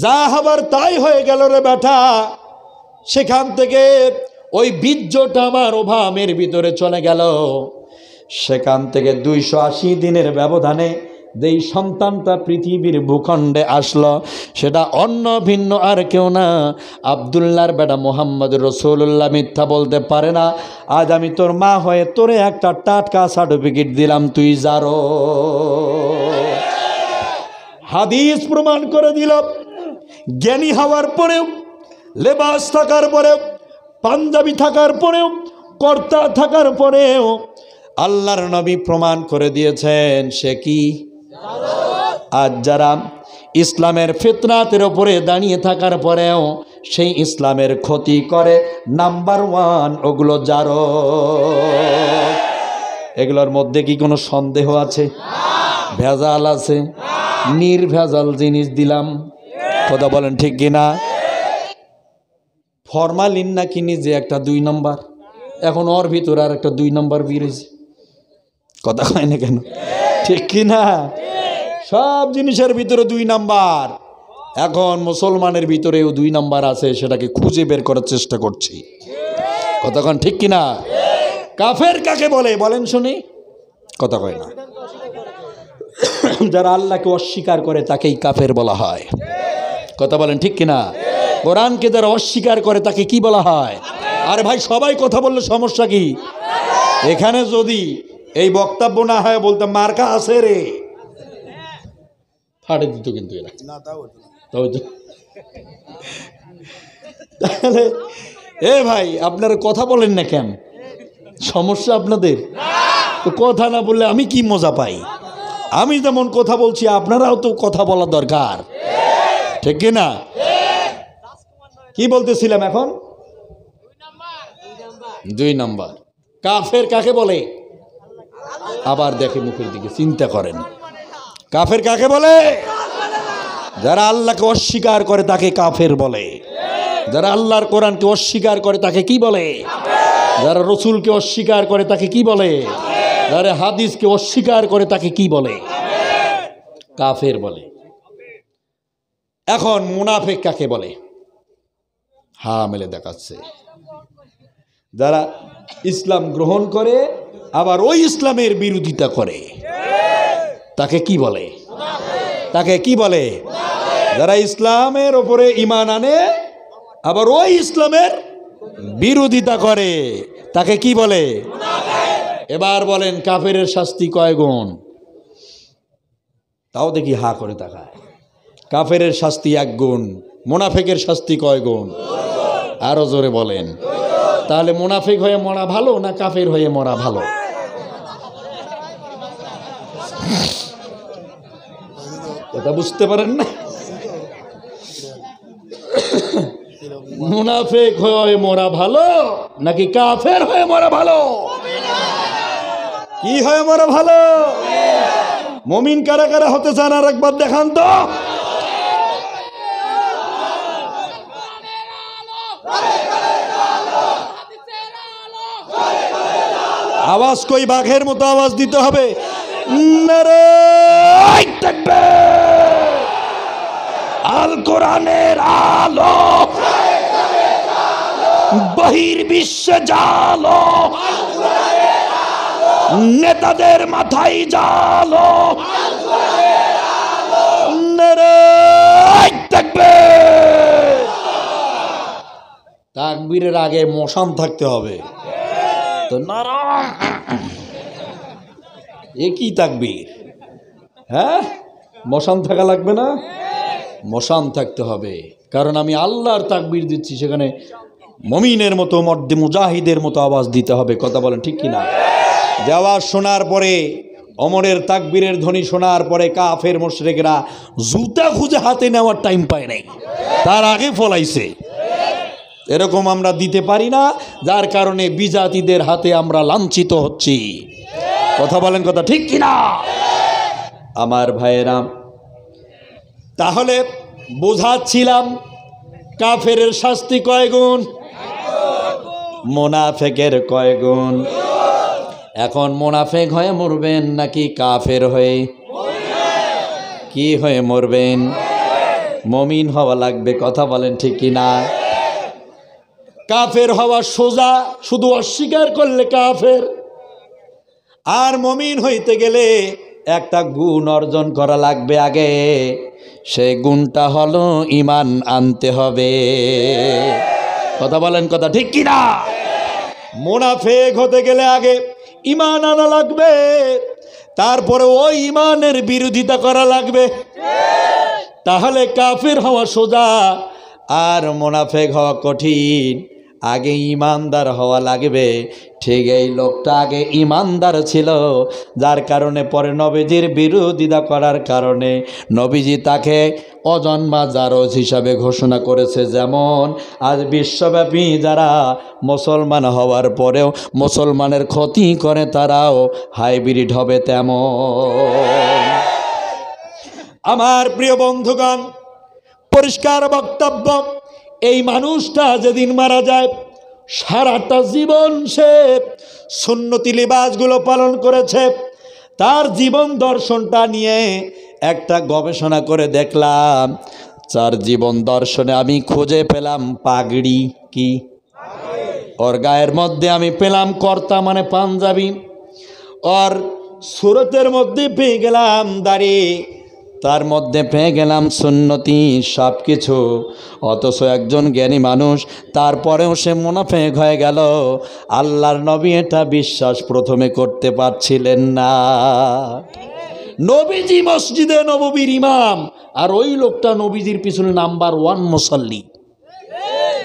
যা হবার তাই হয়ে গেল রে বেটা। সেখান থেকে ওই বীর্যটা আমার ওভামের ভিতরে চলে গেল। সেখান থেকে 280 দিনের ব্যবধানে যেই সন্তানটা পৃথিবীর ভূখণ্ডে আসলো, সেটা অন্য ভিন্ন আর কেউ না, আব্দুল্লাহর বেটা মুহাম্মদ রাসূলুল্লাহ। মিথ্যা বলতে পারে না। আজ আমি তোর মা হয়ে তোরে একটা টাটকা সার্টিফিকেট দিলাম, তুই জারো। হাদিস প্রমাণ করে দিল, জ্ঞানী হওয়ার পরেও, লেবাস থাকার পরেও, পাঞ্জাবি থাকার পরেও, কর্তা থাকার পরেও আল্লাহর নবী প্রমাণ করে দিয়েছেন সে কি? আজ যারা ইসলামের ফিতরাতের উপরে দাঁড়িয়ে থাকার পরেও সেই ইসলামের ক্ষতি করে, নাম্বার 1 ওগুলো জারজ। এগুলোর মধ্যে কি কোনো সন্দেহ আছে? ভেজাল আছে? নির্ভেজাল জিনিস দিলাম, কথা বলেন ঠিক কিনা? ফরমালিন নাকি নিজে একটা 2 নম্বর, এখন ওর ভিতরে আর একটা 2 নম্বর বেরিয়েছে, কথা কয় না কেন? ঠিক কিনা? সব জিনিসের ভিতরে 2 নাম্বার। এখন মুসলমানের ভিতরেও 2 নাম্বার আছে, সেটাকে খুঁজে বের করার চেষ্টা করছি, কথা কন ঠিক কিনা? কাফের কাকে বলে বলেন শুনি? কথা কয় না। যারা আল্লাহকে অস্বীকার করে তাকেই কাফের বলা হয়, কথা বলেন ঠিক কিনা? কোরআনকে যারা অস্বীকার করে তাকে কি বলা হয়? আরে ভাই সবাই কথা বললে সমস্যা কি? এখানে যদি এই বক্তব্য না হয় বলতাম মার্কা আছে রে, ফাটে দিত কিন্তু এরা। তাহলে এ ভাই আপনারা কথা বলেন না কেন? সমস্যা আপনাদের? তো কথা না বললে আমি কি মজা পাই? আমি যেমন কথা বলছি আপনারাও তো কথা বলা দরকার, ঠিক কিনা? কি বলতেছিলাম এখন? 2 নাম্বার। কাফের কাকে বলে? আবার দেখে মুখের দিকে, চিন্তা করেন। কাফের কাকে বলে? যারা আল্লাহকে অস্বীকার করে তাকে কাফের বলে। যারা আল্লাহর কোরআনকে অস্বীকার করে তাকে কি বলে? যারা রসুলকে অস্বীকার করে তাকে কি বলে? যারা হাদিসকে অস্বীকার করে তাকে কি বলে? কাফের বলে। এখন মুনাফিক কাকে বলে? হ্যাঁ মেলে দেখাচ্ছে। যারা ইসলাম গ্রহণ করে আবার ওই ইসলামের বিরোধিতা করে তাকে কি বলে? তাকে কি বলে? যারা ইসলামের ওপরে ঈমান আনে আবার ওই ইসলামের বিরোধিতা করে তাকে কি বলে? এবার বলেন কাফেরের শাস্তি কয় গুণ? তাও দেখি হা করে তাকায়। কাফেরের শাস্তি 1 গুণ, মুনাফিকের শাস্তি কয় গুণ? আরো জোরে বলেন। তাহলে মুনাফিক হয়ে মরা ভালো না কাফের হয়ে মরা ভালো? কথা বুঝতে পারেন না? মুনাফিক হয়ে মরা ভালো নাকি কাফের হয়ে মরা ভালো? কি হয়ে মরা ভালো? মুমিন কারা কারা হতে চান আর একবার দেখান তো। আওয়াজ কই বাঘের মতো আওয়াজ দিতে হবে। নারায়ে তাকবীর। আল কোরআনের আলো বহির্বিশ্বে জালো, নেতাদের মাথায় জালো। নারায়ে তাকবীর। তাকবীরের আগে মশান থাকতে হবে তো। নারা এ কি তাকবীর? হ্যাঁ, মশান থাকা লাগবে না? মশান থাকতে হবে, কারণ আমি আল্লাহর তাকবীর দিচ্ছি, সেখানে মুমিনের মতো মর্দে মুজাহিদের মতো আওয়াজ দিতে হবে, কথা বলেন ঠিক কিনা? যে আওয়াজ শোনার পরে, ওমরের তাকবীরের ধ্বনি শোনার পরে কাফের মুশরিকরা জুতা খুঁজে হাতে নেওয়ার টাইম পায় নাই, তার আগে ফলাইছে। এরকম আমরা দিতে পারি না, যার কারণে বিজাতিদের হাতে আমরা লাঞ্ছিত হচ্ছি, কথা বলেন কথা ঠিক কিনা? আমার ভাইয়েরা, তাহলে বোঝাচ্ছিলাম কাফেরের শাস্তি কয় গুণ, মুনাফিকের কয় গুণ। এখন মুনাফিক হয়ে মরবেন নাকি কাফের হয়ে? কি হয়ে মরবেন? মুমিন হওয়া লাগবে, কথা বলেন ঠিক কিনা? কাফের হওয়া সোজা, শুধু অস্বীকার করলে কাফের। আর মুমিন হইতে গেলে একটা গুণ অর্জন করা লাগবে আগে, সেই গুণটা হলো ঈমান আনতে হবে, কথা বলেন কথা ঠিক কিনা? মুনাফিক হতে গেলে আগে ঈমান আনা লাগবে, তারপরে ওই ঈমানের বিরোধিতা করা লাগবে, তাহলে কাফের হওয়া সোজা আর মুনাফিক হওয়া কঠিন। আগে ইমানদার হওয়া লাগবে। ঠিক এই লোকটা আগে ইমানদার ছিল, যার কারণে পরে নবীজির বিরোধিতা করার কারণে নবীজি তাকে অজন্মা জারজ হিসাবে ঘোষণা করেছে। যেমন আজ বিশ্বব্যাপী যারা মুসলমান হওয়ার পরেও মুসলমানের ক্ষতি করে তারাও হাইব্রিড হবে তেমন। আমার প্রিয় বন্ধুগণ, পরিষ্কার বক্তব্য, এই মানুষটা যেদিন মারা যায় সারাটা জীবন সে সুন্নতি লিবাসগুলো পালন করেছে। তার জীবন দর্শনটা নিয়ে একটা গবেষণা করে দেখলাম, তার জীবন দর্শনে আমি খুঁজে পেলাম পাগড়ি। কি ওর গায়ের মধ্যে আমি পেলাম কর্তা মানে পাঞ্জাবি, ওর সুরতের মধ্যে পেয়ে গেলাম দাড়ি, তার মধ্যে পেয়ে গেলাম সুন্নতি সব কিছু। অথচ একজন জ্ঞানী মানুষ, তারপরেও সে মুনাফেক হয়ে গেল। আল্লাহর নবী এটা বিশ্বাস প্রথমে করতে পারছিলেন না। নবীজি মসজিদে নববীর ইমাম, আর ওই লোকটা নবীজির পিছনে নাম্বার 1 মুসল্লি।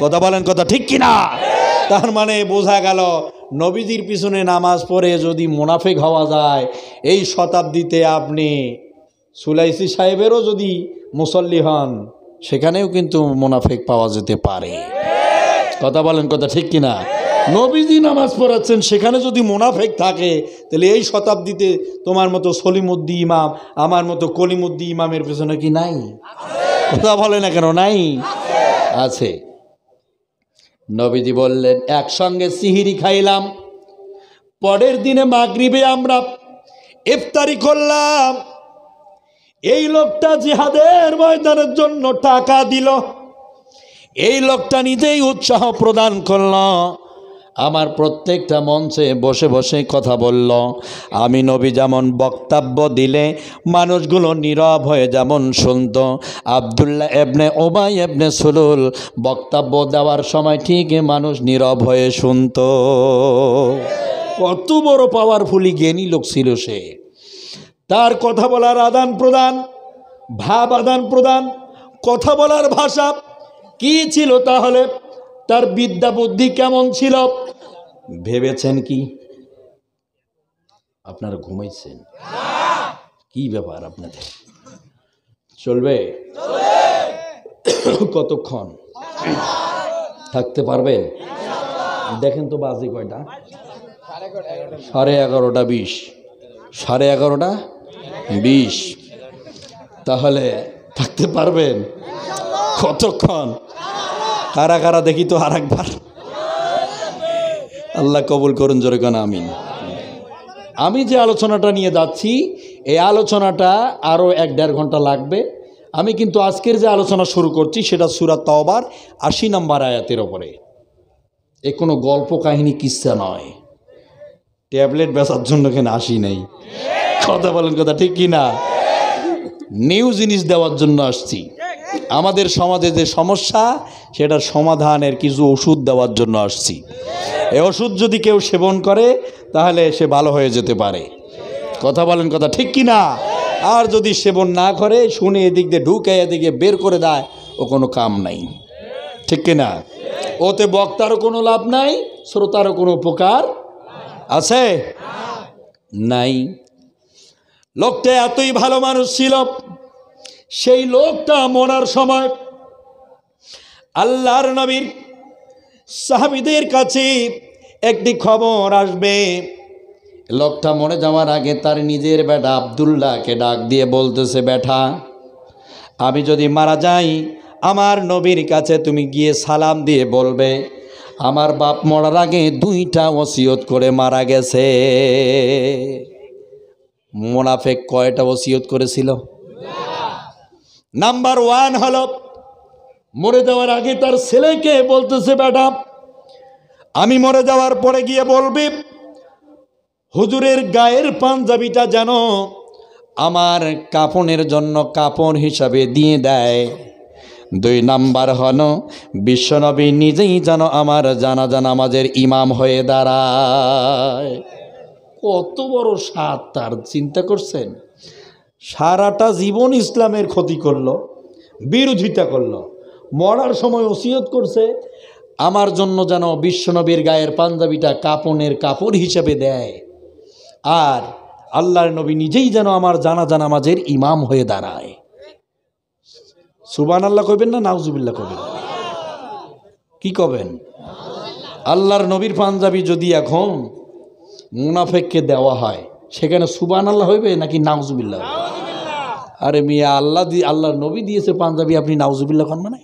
কথা বলেন, কথা ঠিক কিনা? তার মানে বোঝা গেল নবীজির পিছনে নামাজ পড়ে যদি মুনাফেক হওয়া যায়, এই শতাব্দীতে আপনি সুলাইসি সাহেবেরও যদি মুসল্লি হন, সেখানেও কিন্তু মুনাফেক পাওয়া যেতে পারে। কথা বলেন, কথা ঠিক কিনা? নবীজি নামাজ পড়াচ্ছেন, সেখানে যদি মুনাফেক থাকে, তাহলে এই শতাব্দীতে তোমার মতো সলিমুদ্দি ইমাম, আমার মতো কলিমুদ্দি ইমামের পেছনে কি নাই? কথা বলে না কেন? নাই, আছে। নবীজি বললেন, একসঙ্গে সিহিরি খাইলাম, পরের দিনে মাগরিবে আমরা ইফতারি করলাম। এই লোকটা জিহাদের ময়দানের জন্য টাকা দিল, এই লোকটা নিজেই উৎসাহ প্রদান করল, আমার প্রত্যেকটা মঞ্চে বসে বসে কথা বলল। আমি নবী যেমন বক্তব্য দিলে মানুষগুলো নীরব হয়ে যেমন শুনত, আব্দুল্লাহ ইবনে উবাই ইবনে সুলুল বক্তব্য দেওয়ার সময় ঠিক মানুষ নীরব হয়ে শুনত। কত বড় পাওয়ারফুলি জ্ঞানী লোক ছিল সে। তার কথা বলার আদান প্রদান, ভাব আদান প্রদান, কথা বলার ভাষা কি ছিল, তাহলে তার বিদ্যা বুদ্ধি কেমন ছিল ভেবেছেন কি? আপনারা ঘুমাইছেন? কি ব্যাপার আপনাদের? চলবে কতক্ষণ থাকতে পারবেন? দেখেন তো বাজে কয়টা? 11:30। 11:30। তাহলে থাকতে পারবেন কতক্ষণ? কারা কারা দেখি তো আর একবার। আল্লাহ কবুল করুন, জোরে কোন আমিন। আমি যে আলোচনাটা নিয়ে যাচ্ছি, এই আলোচনাটা আরও 1-1.5 ঘন্টা লাগবে। আমি কিন্তু আজকের যে আলোচনা শুরু করছি সেটা সূরা তাওবার 80 নম্বর আয়াতের ওপরে। এ কোনো গল্প কাহিনী কিচ্ছা নয়, ট্যাবলেট বেচার জন্য এখানে আসি নাই। কথা বলেন, কথা ঠিক কি না? নিউ জিনিস দেওয়ার জন্য আসছি। আমাদের সমাজে যে সমস্যা, সেটার সমাধানের কিছু ওষুধ দেওয়ার জন্য আসছি। এই ওষুধ যদি কেউ সেবন করে তাহলে সে ভালো হয়ে যেতে পারে। কথা বলেন, কথা ঠিক কি না? আর যদি সেবন না করে, শুনে এদিক দিয়ে ঢুকে এদিকে বের করে দেয়, ও কোনো কাম নাই। ঠিক কি না? ওতে বক্তারও কোনো লাভ নাই, শ্রোতারও কোনো উপকার আছে নাই। লোকটা এতই ভালো মানুষ ছিল, সেই লোকটা মরার সময় আল্লাহর নবীর সাহাবীদের কাছে একটি খবর আসবে। লোকটা মরে যাওয়ার আগে তার নিজের বেটা আব্দুল্লাহকে ডাক দিয়ে বলতেছে, বেটা, আমি যদি মারা যাই, আমার নবীর কাছে তুমি গিয়ে সালাম দিয়ে বলবে, আমার বাপ মরার আগে 2টা ওসিয়ত করে মারা গেছে। মুনাফেক কয়টা ওসিয়ত করেছিল? নাম্বার 1 হলো, মরে যাওয়ার আগে তার ছেলেকে বলতেছে, বেটা, আমি মরে যাওয়ার পরে গিয়ে বলবি হুজুরের গায়ের পাঞ্জাবিটা যেন আমার কাফনের জন্য কাপড় হিসাবে দিয়ে দেয়। 2 নাম্বার হলো, বিশ্বনবী নিজেই যেন আমার জানাজা নামাজের ইমাম হয়ে দাঁড়ায়। কত বড় স্বাদ তার, চিন্তা করছেন? সারাটা জীবন ইসলামের ক্ষতি করলো, বিরোধিতা করলো, মরার সময় ওসিয়ত করছে, আমার জন্য যেন বিশ্বনবীর গায়ের পাঞ্জাবিটা কাপনের কাপড় হিসেবে দেয়, আর আল্লাহর নবী নিজেই যেন আমার জানাজা নামাজের ইমাম হয়ে দাঁড়ায়। সুবহানাল্লাহ কইবেন না নাউজুবিল্লাহ কইবেন? কি কবেন? আল্লাহর নবীর পাঞ্জাবি যদি এখন মুনাফেককে দেওয়া হয়, সেখানে সুবহানাল্লাহ হইবে নাকি নাউজুবিল্লাহ? আরে মিয়া, আল্লাহর নবী দিয়েছে পাঞ্জাবি, আপনি নাউজুবিল্লাহ কোন মানে?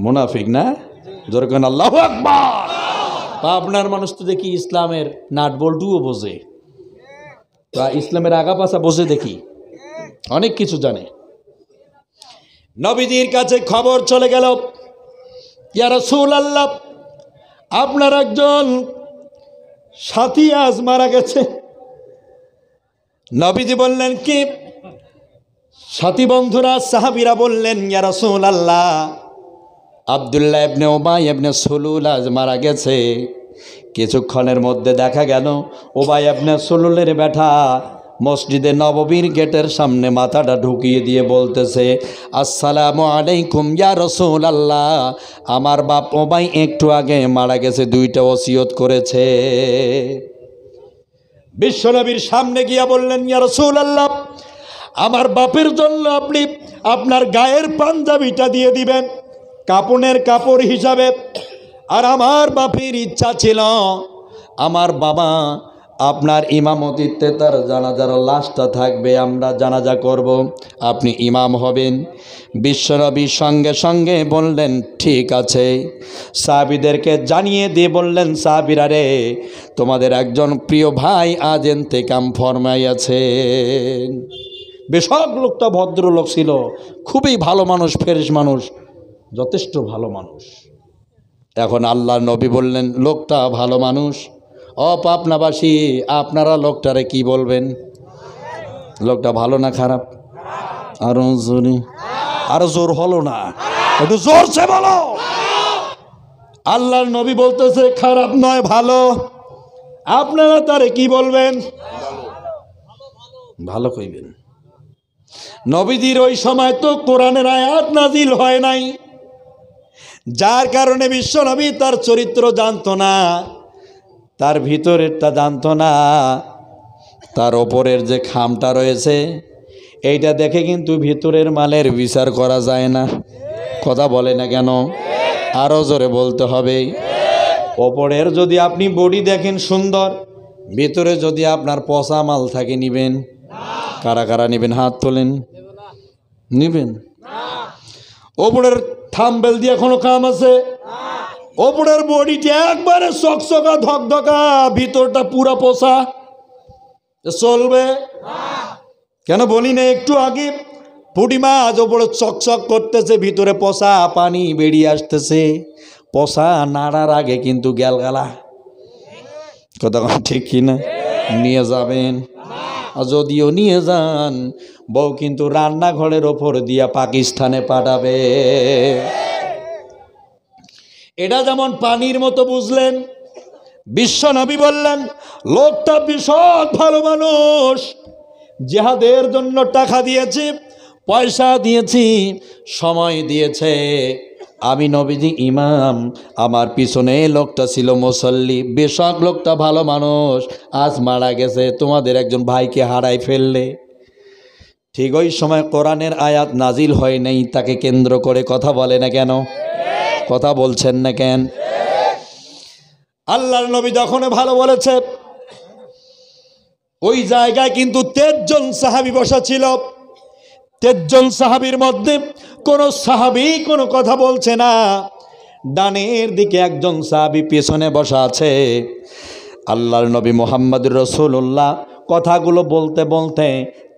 মুনাফিক না? জোরে কোন আল্লাহু আকবার। আপনার মানুষ তো দেখি ইসলামের নাট বল্টুও বোঝে, বা ইসলামের আগা পাছা বোঝে, দেখি অনেক কিছু জানে। নবীজির কাছে খবর চলে গেল, ইয়া রাসূলুল্লাহ, আপনার একজন সাথী আজ মারা গেছে। নবীজি বললেন, কি সাথী? বন্ধুরা সাহাবীরা বললেন, ইয়া রাসূলুল্লাহ, আব্দুল্লাহ ইবনে উবাই ইবনে সুলুল আজ মারা গেছে। কিছুক্ষণের মধ্যে দেখা গেল উবাই ইবনে সুলুলের বেটা মসজিদে নববীর গেটের সামনে মাথাটা ঢুকিয়ে দিয়ে বলতেছে, আসসালামু আলাইকুম ইয়া রাসূলুল্লাহ, আমার বাপ উবাই একটু আগে মারা গেছে, 2টা ওসিয়ত করেছে। বিশ্বনবীর সামনে গিয়া বললেন, ইয়া রাসূলুল্লাহ, আমার বাপের জন্য আপনি আপনার গায়ের পাঞ্জাবিটা দিয়ে দিবেন কাপনের কাপড় হিসাবে। আর আমার বাপের ইচ্ছা ছিল আমার বাবা আপনার ইমামতিতে তার জানাজার লাশটা থাকবে, আমরা জানাজা করব, আপনি ইমাম হবেন। বিশ্বনবী সঙ্গে সঙ্গে বললেন, ঠিক আছে। সাহাবীদেরকে জানিয়ে দিয়ে বললেন, সাহাবীরা রে, তোমাদের একজন প্রিয় ভাই আজ ইন্তেকাম ফরমাইয়াছেন। বেশক লোকটা ভদ্রলোক ছিল, খুবই ভালো মানুষ, ফেরেশ মানুষ, যথেষ্ট ভালো মানুষ। এখন আল্লাহর নবী বললেন, লোকটা ভালো মানুষ। পাবনাবাসী, আপনারা লোকটারে কি বলবেন? লোকটা ভালো না খারাপ? আরো জোরে, আরো জোর হলো না, একটু জোরছে বলো। আল্লাহর নবী বলতেছে, খারাপ নয়, ভালো। আপনারা তারে কি বলবেন? ভালো কইবেন। নবীজির ওই সময় তো কোরআনের আয়াত নাজিল হয় নাই, যার কারণে বিশ্বনবী তার চরিত্র জানতো না, তার ভিতরেরটা জানতো না। তার ওপরের যে খামটা রয়েছে এইটা দেখে কিন্তু ভিতরের মালের বিচার করা যায় না। কথা বলে না কেন? আরও জোরে বলতে হবে। ওপরের যদি আপনি বডি দেখেন সুন্দর, ভিতরে যদি আপনার পচা মাল থাকে নিবেন? কারা কারা নিবেন? হাত তোলেন। নিবেন? ওপরের থাম্বেল দিয়ে কোনো কাম আছে? ওপরের বডিটা একবারে চকচকা ধকধকা, ভিতরটা পুরা পচা, চলবে? কেন বলি না একটু আগে, পুঁটি মাছ ওপরে চকচক করতেছে, ভিতরে পচা পানি বেরিয়ে আসতেছে। পচা নাড়ার আগে কিন্তু গেলগালা। কথা ঠিক কিনা? নিয়ে যাবেন? যদিও নিয়ে যান, বউ কিন্তু রান্নাঘরের ওপর দিয়া পাকিস্তানে পাঠাবে। এটা যেমন পানির মতো, বুঝলেন? বিশ্বনবী বললেন, লোকটা ভীষণ ভালো মানুষ, জিহাদের জন্য টাকা দিয়েছি, পয়সা দিয়েছি, সময় দিয়েছে। আমি নবীজি ইমাম, আমার পিছনে লোকটা ছিল মুসল্লি। বেশক লোকটা ভালো মানুষ, আজ মারা গেছে, তোমাদের একজন ভাইকে হারাই ফেললে। ঠিক ওই সময় কোরআনের আয়াত নাজিল হয় নাই, তাকে কেন্দ্র করে কথা বলে না কেন? কথা বলছেন না কেন? আল্লাহর নবী যখন ভালো বলেছে, ওই জায়গায় কিন্তু 13 জন সাহাবী বসা ছিল। 13 জন সাহাবীর মধ্যে কোন সাহাবী কোনো কথা বলছে না। ডানের দিকে একজন সাহাবী পেছনে বসা আছে। আল্লাহর নবী মুহাম্মদুর রাসূলুল্লাহ কথাগুলো বলতে বলতে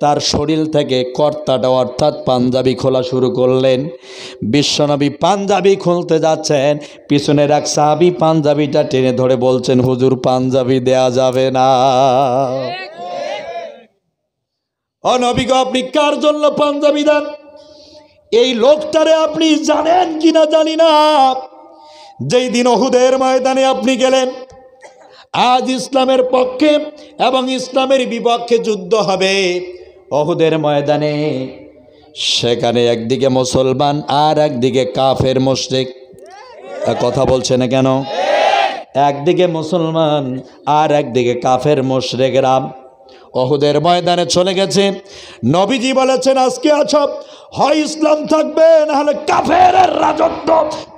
তার শরীর থেকে কর্তাটা অর্থাৎ পাঞ্জাবি খোলা শুরু করলেন। বিশ্বনবী পাঞ্জাবি খুলতে যাচ্ছেন, পিছনের এক সাহাবী পাঞ্জাবিটা টেনে ধরে বলছেন, হুজুর পাঞ্জাবি দেয়া যাবে না। ও নবী গো, আপনি কার জন্য পাঞ্জাবি দেন? এই লোকটারে আপনি জানেন কিনা জানি না, যেই দিন উহুদের ময়দানে আপনি গেলেন, আজ ইসলামের পক্ষে এবং ইসলামের বিপক্ষে যুদ্ধ হবে উহুদের ময়দানে। সেখানে একদিকে মুসলমান আর একদিকে কাফের মুশরিক। কথা বলছে না কেন? একদিকে মুসলমান আর একদিকে কাফের মুশরিকরা উহুদের ময়দানে চলে গেছে। নবীজি বলেছেন আজকে আছো, হয় ইসলাম থাকবে না হলে কাফেরের রাজত্ব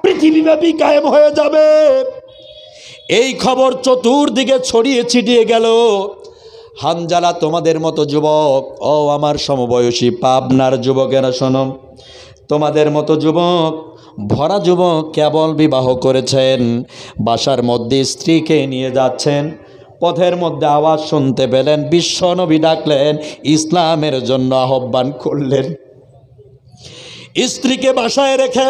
পৃথিবীব্যাপী কায়েম হয়ে যাবে। এই খবর চতুর্দিকে ছড়িয়ে ছিটিয়ে গেল। হানজালা তোমাদের মতো যুবক, ও আমার সমবয়সী পাবনার যুবকেরা শোনো, তোমাদের মতো যুবক, ভরা যুবক কেবল বিবাহ করেছেন, বাসার মধ্যে স্ত্রীকে নিয়ে যাচ্ছেন, পথের মধ্যে আওয়াজ শুনতে পেলেন, বিশ্বনবী ডাকলেন, ইসলামের জন্য আহ্বান করলেন। স্ত্রীকে বাসায় রেখে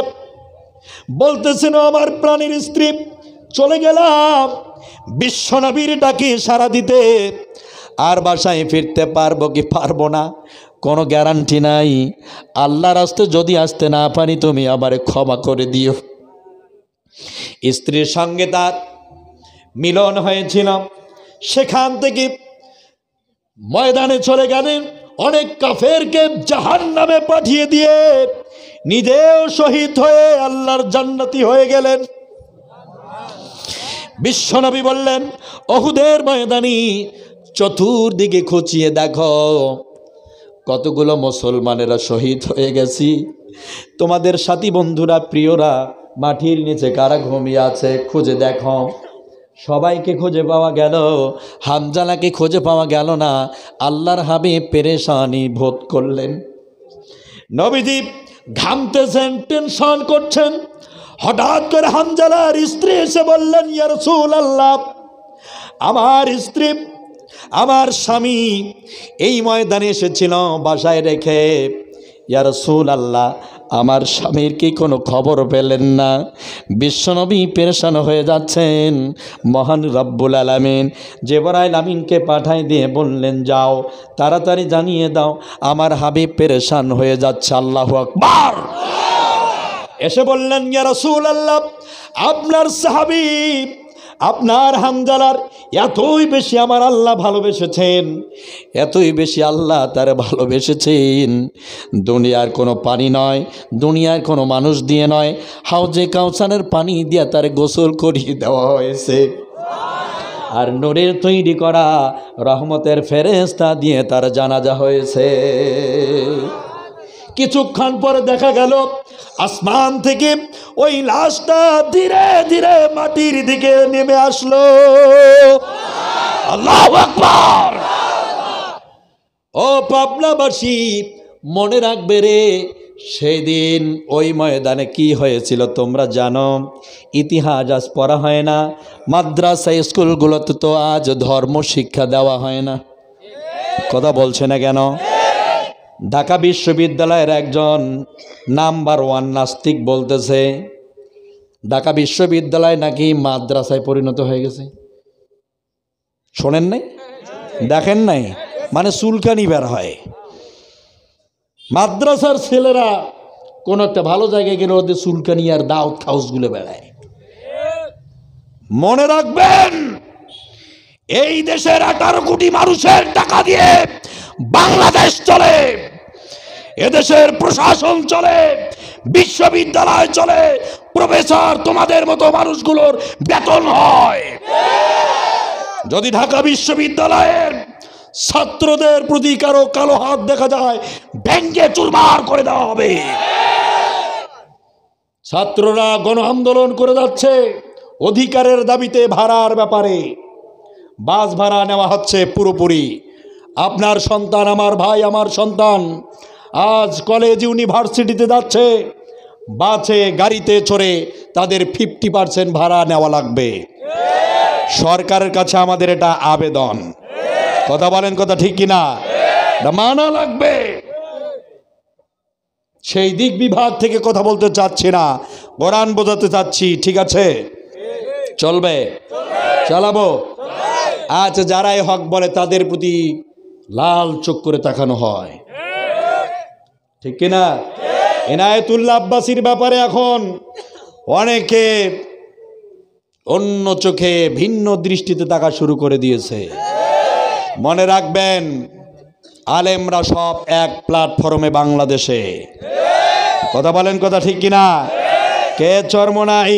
বলতেছেন, আমার প্রাণের স্ত্রী, চলে গেলাম বিশ্বনবীর ডাকে সাড়া দিতে, আর বাসায় ফিরতে পারবো কি পারবো না কোনো গ্যারান্টি নাই। আল্লাহর রাস্তে যদি আসতে না পারি তুমি আমারে ক্ষমা করে দিও। স্ত্রীর সঙ্গে তার মিলন হয়েছিল। সেখান থেকে ময়দানে চলে গেলেন, অনেক কাফেরকে জাহান্নামে পাঠিয়ে দিয়ে নিজেও শহীদ হয়ে আল্লাহর জান্নাতি হয়ে গেলেন। বিশ্বনবী বললেন, উহুদের ময়দানে চতুর্দিকে খুঁচিয়ে দেখো কতগুলো মুসলমানেরা শহীদ হয়ে গেছি। তোমাদের সাথী বন্ধুরা, প্রিয়রা মাটির নিচে কারা ঘুমিয়ে আছে খুঁজে দেখো। সবাইকে খুঁজে পাওয়া গেল, হানজালাকে খুঁজে পাওয়া গেল না। আল্লাহর হাবিব পেরেশানি বোধ করলেন। নবীজি ঘামতেছেন, টেনশন করছেন। হঠাৎ করে হানজালার স্ত্রী এসে বললেন, ইয়া রাসূলুল্লাহ, আমার স্ত্রী, আমার স্বামী এই ময়দানে এসেছিল বাসায় রেখে। ইয়া রাসূলুল্লাহ, আমার স্বামীর কি কোনো খবর পেলেন না? বিশ্বনবী পেরেশান হয়ে যাচ্ছেন। মহান রব্বুল আলামিন জিবরাইল আমিনকে পাঠায় দিয়ে বললেন, যাও তাড়াতাড়ি জানিয়ে দাও আমার হাবিব পেরেশান হয়ে যাচ্ছে। আল্লাহু আকবার। এসে বললেন, ইয়া রাসূলুল্লাহ, আপনার সাহাবী, আপনার হানজালার এতই বেশি আমার আল্লাহ ভালোবেসেছেন, এতই বেশি আল্লাহ তার ভালোবেসেছেন, দুনিয়ার কোনো পানি নয়, দুনিয়ার কোনো মানুষ দিয়ে নয়, হাউজে কাউসারের পানি দিয়ে তার গোসল করিয়ে দেওয়া হয়েছে। আর নূরের তৈরি করা রহমতের ফেরেশতা দিয়ে তার জানাজা হয়েছে। কিছুক্ষণ পরে দেখা গেল আসমান থেকে ওই লাশটা ধীরে ধীরে মাটির দিকে নেমে আসলো। আল্লাহু আকবার। ও পাবনাবাসী, মনে রাখবে রে, সেই দিন ওই ময়দানে কি হয়েছিল তোমরা জানো। ইতিহাস আজ পড়া হয় না, মাদ্রাসা স্কুলগুলোতে তো আজ ধর্ম শিক্ষা দেওয়া হয় না। কথা বলছে না কেন? ঢাকা বিশ্ববিদ্যালয়ের একজন নাম্বার 1 নাস্তিক বলতেছে ঢাকা বিশ্ববিদ্যালয় নাকি মাদ্রাসায় পরিণত হয়ে গেছে। শোনেন নাই? দেখেন নাই? মানে চুলকানি বের হয়। মাদ্রাসার ছেলেরা কোন একটা ভালো জায়গায় গেলে ওদের চুলকানি আর দাউদ খাউসগুলো বেড়ায়। মনে রাখবেন, এই দেশের 18 কোটি মানুষের টাকা দিয়ে বাংলাদেশ চলে, এদেশের প্রশাসন চলে, বিশ্ববিদ্যালয় চলে, প্রফেসর তোমাদের মতো মানুষগুলোর বেতন হয়। যদি ঢাকা বিশ্ববিদ্যালয়ের ছাত্রদের প্রতি কারো কালো হাত দেখা যায়, ভেঙ্গে চুরমার করে দেওয়া হবে। ছাত্ররা গণ আন্দোলন করে যাচ্ছে অধিকারের দাবিতে। ভাড়ার ব্যাপারে বাস ভাড়া নেওয়া হচ্ছে পুরোপুরি। আপনার সন্তান, আমার ভাই, আমার সন্তান আজ কলেজ ইউনিভার্সিটিতে যাচ্ছে, বাসে গাড়িতে চড়ে তাদের 50% ভাড়া নেওয়া লাগবে। সরকারের কাছে আমাদের এটা আবেদন। কথা বলেন, কথা ঠিক কিনা? মানা লাগবে। সেই দিক বিভাগ থেকে কথা বলতে চাচ্ছি না, কোরআন বোঝাতে চাচ্ছি। ঠিক আছে, চলবে, চালাবো। আচ্ছা, যারা এই হক বলে তাদের প্রতি লাল চোখ করে তাকানো হয়, ঠিক কিনা? এনায়েতুল্লাহ আব্বাসীর ব্যাপারে এখন অনেকে অন্য চোখে ভিন্ন দৃষ্টিতে তাকা শুরু করে দিয়েছে। মনে রাখবেন, আলেমরা সব এক প্ল্যাটফর্মে বাংলাদেশে। কথা বলেন, কথা ঠিক কিনা? কে চরমনাই,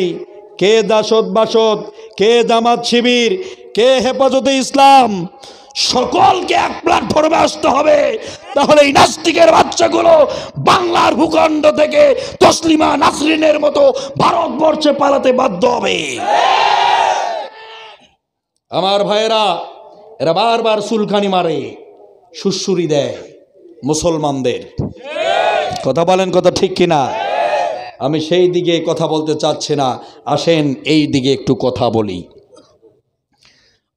কে জাসদ বাসদ, কে জামাত শিবির, কে হেফাজতে ইসলাম, সকলকে এক প্ল্যাটফর্মে আসতে হবে। তাহলে এই নাস্তিকের বাচ্চাগুলো বাংলার ভূখণ্ড থেকে তসলিমা নাসরিনের মতো ভারতবর্ষে পালাতে বাধ্য হবে। আমার ভাইয়েরা, এরা বারবার সুলখানি মারে, সুসুরি দেয় মুসলমানদের। কথা বলেন, কথা ঠিক কিনা? আমি সেই দিকে কথা বলতে চাচ্ছি না, আসেন এই দিকে একটু কথা বলি।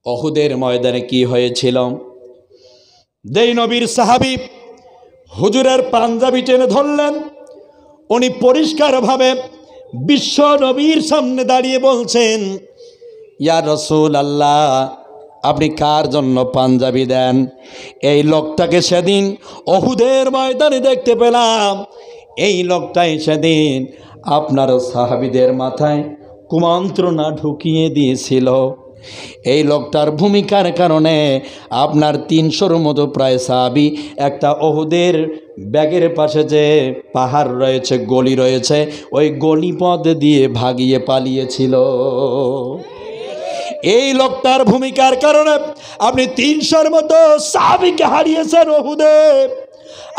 উহুদের ময়দানে কি হয়েছিল? যেই নবীর সাহাবী হুজুরের পাঞ্জাবি টেনে ধরলেন, উনি পরিষ্কারভাবে বিশ্ব নবীর সামনে দাঁড়িয়ে বলছেন, ইয়া রাসূলুল্লাহ, আপনি কার জন্য পাঞ্জাবি দেন? এই লোকটাকে সেদিন উহুদের ময়দানে দেখতে পেলাম, এই লোকটাই সেদিন আপনার সাহাবীদের মাথায় কুমন্ত্রণা ঢুকিয়ে দিয়েছিল। এই লোকটার ভূমিকার কারণে আপনার 300-র মতো প্রায় সাহাবী একটা উহুদের ব্যাগের পাশে যে পাহাড় রয়েছে, গলি রয়েছে, ওই গলিপথ দিয়ে ভাগিয়ে পালিয়েছিল। এই লোকটার ভূমিকার কারণে আপনি 300-র মতো সাহাবীকে হারিয়েছেন উহুদে।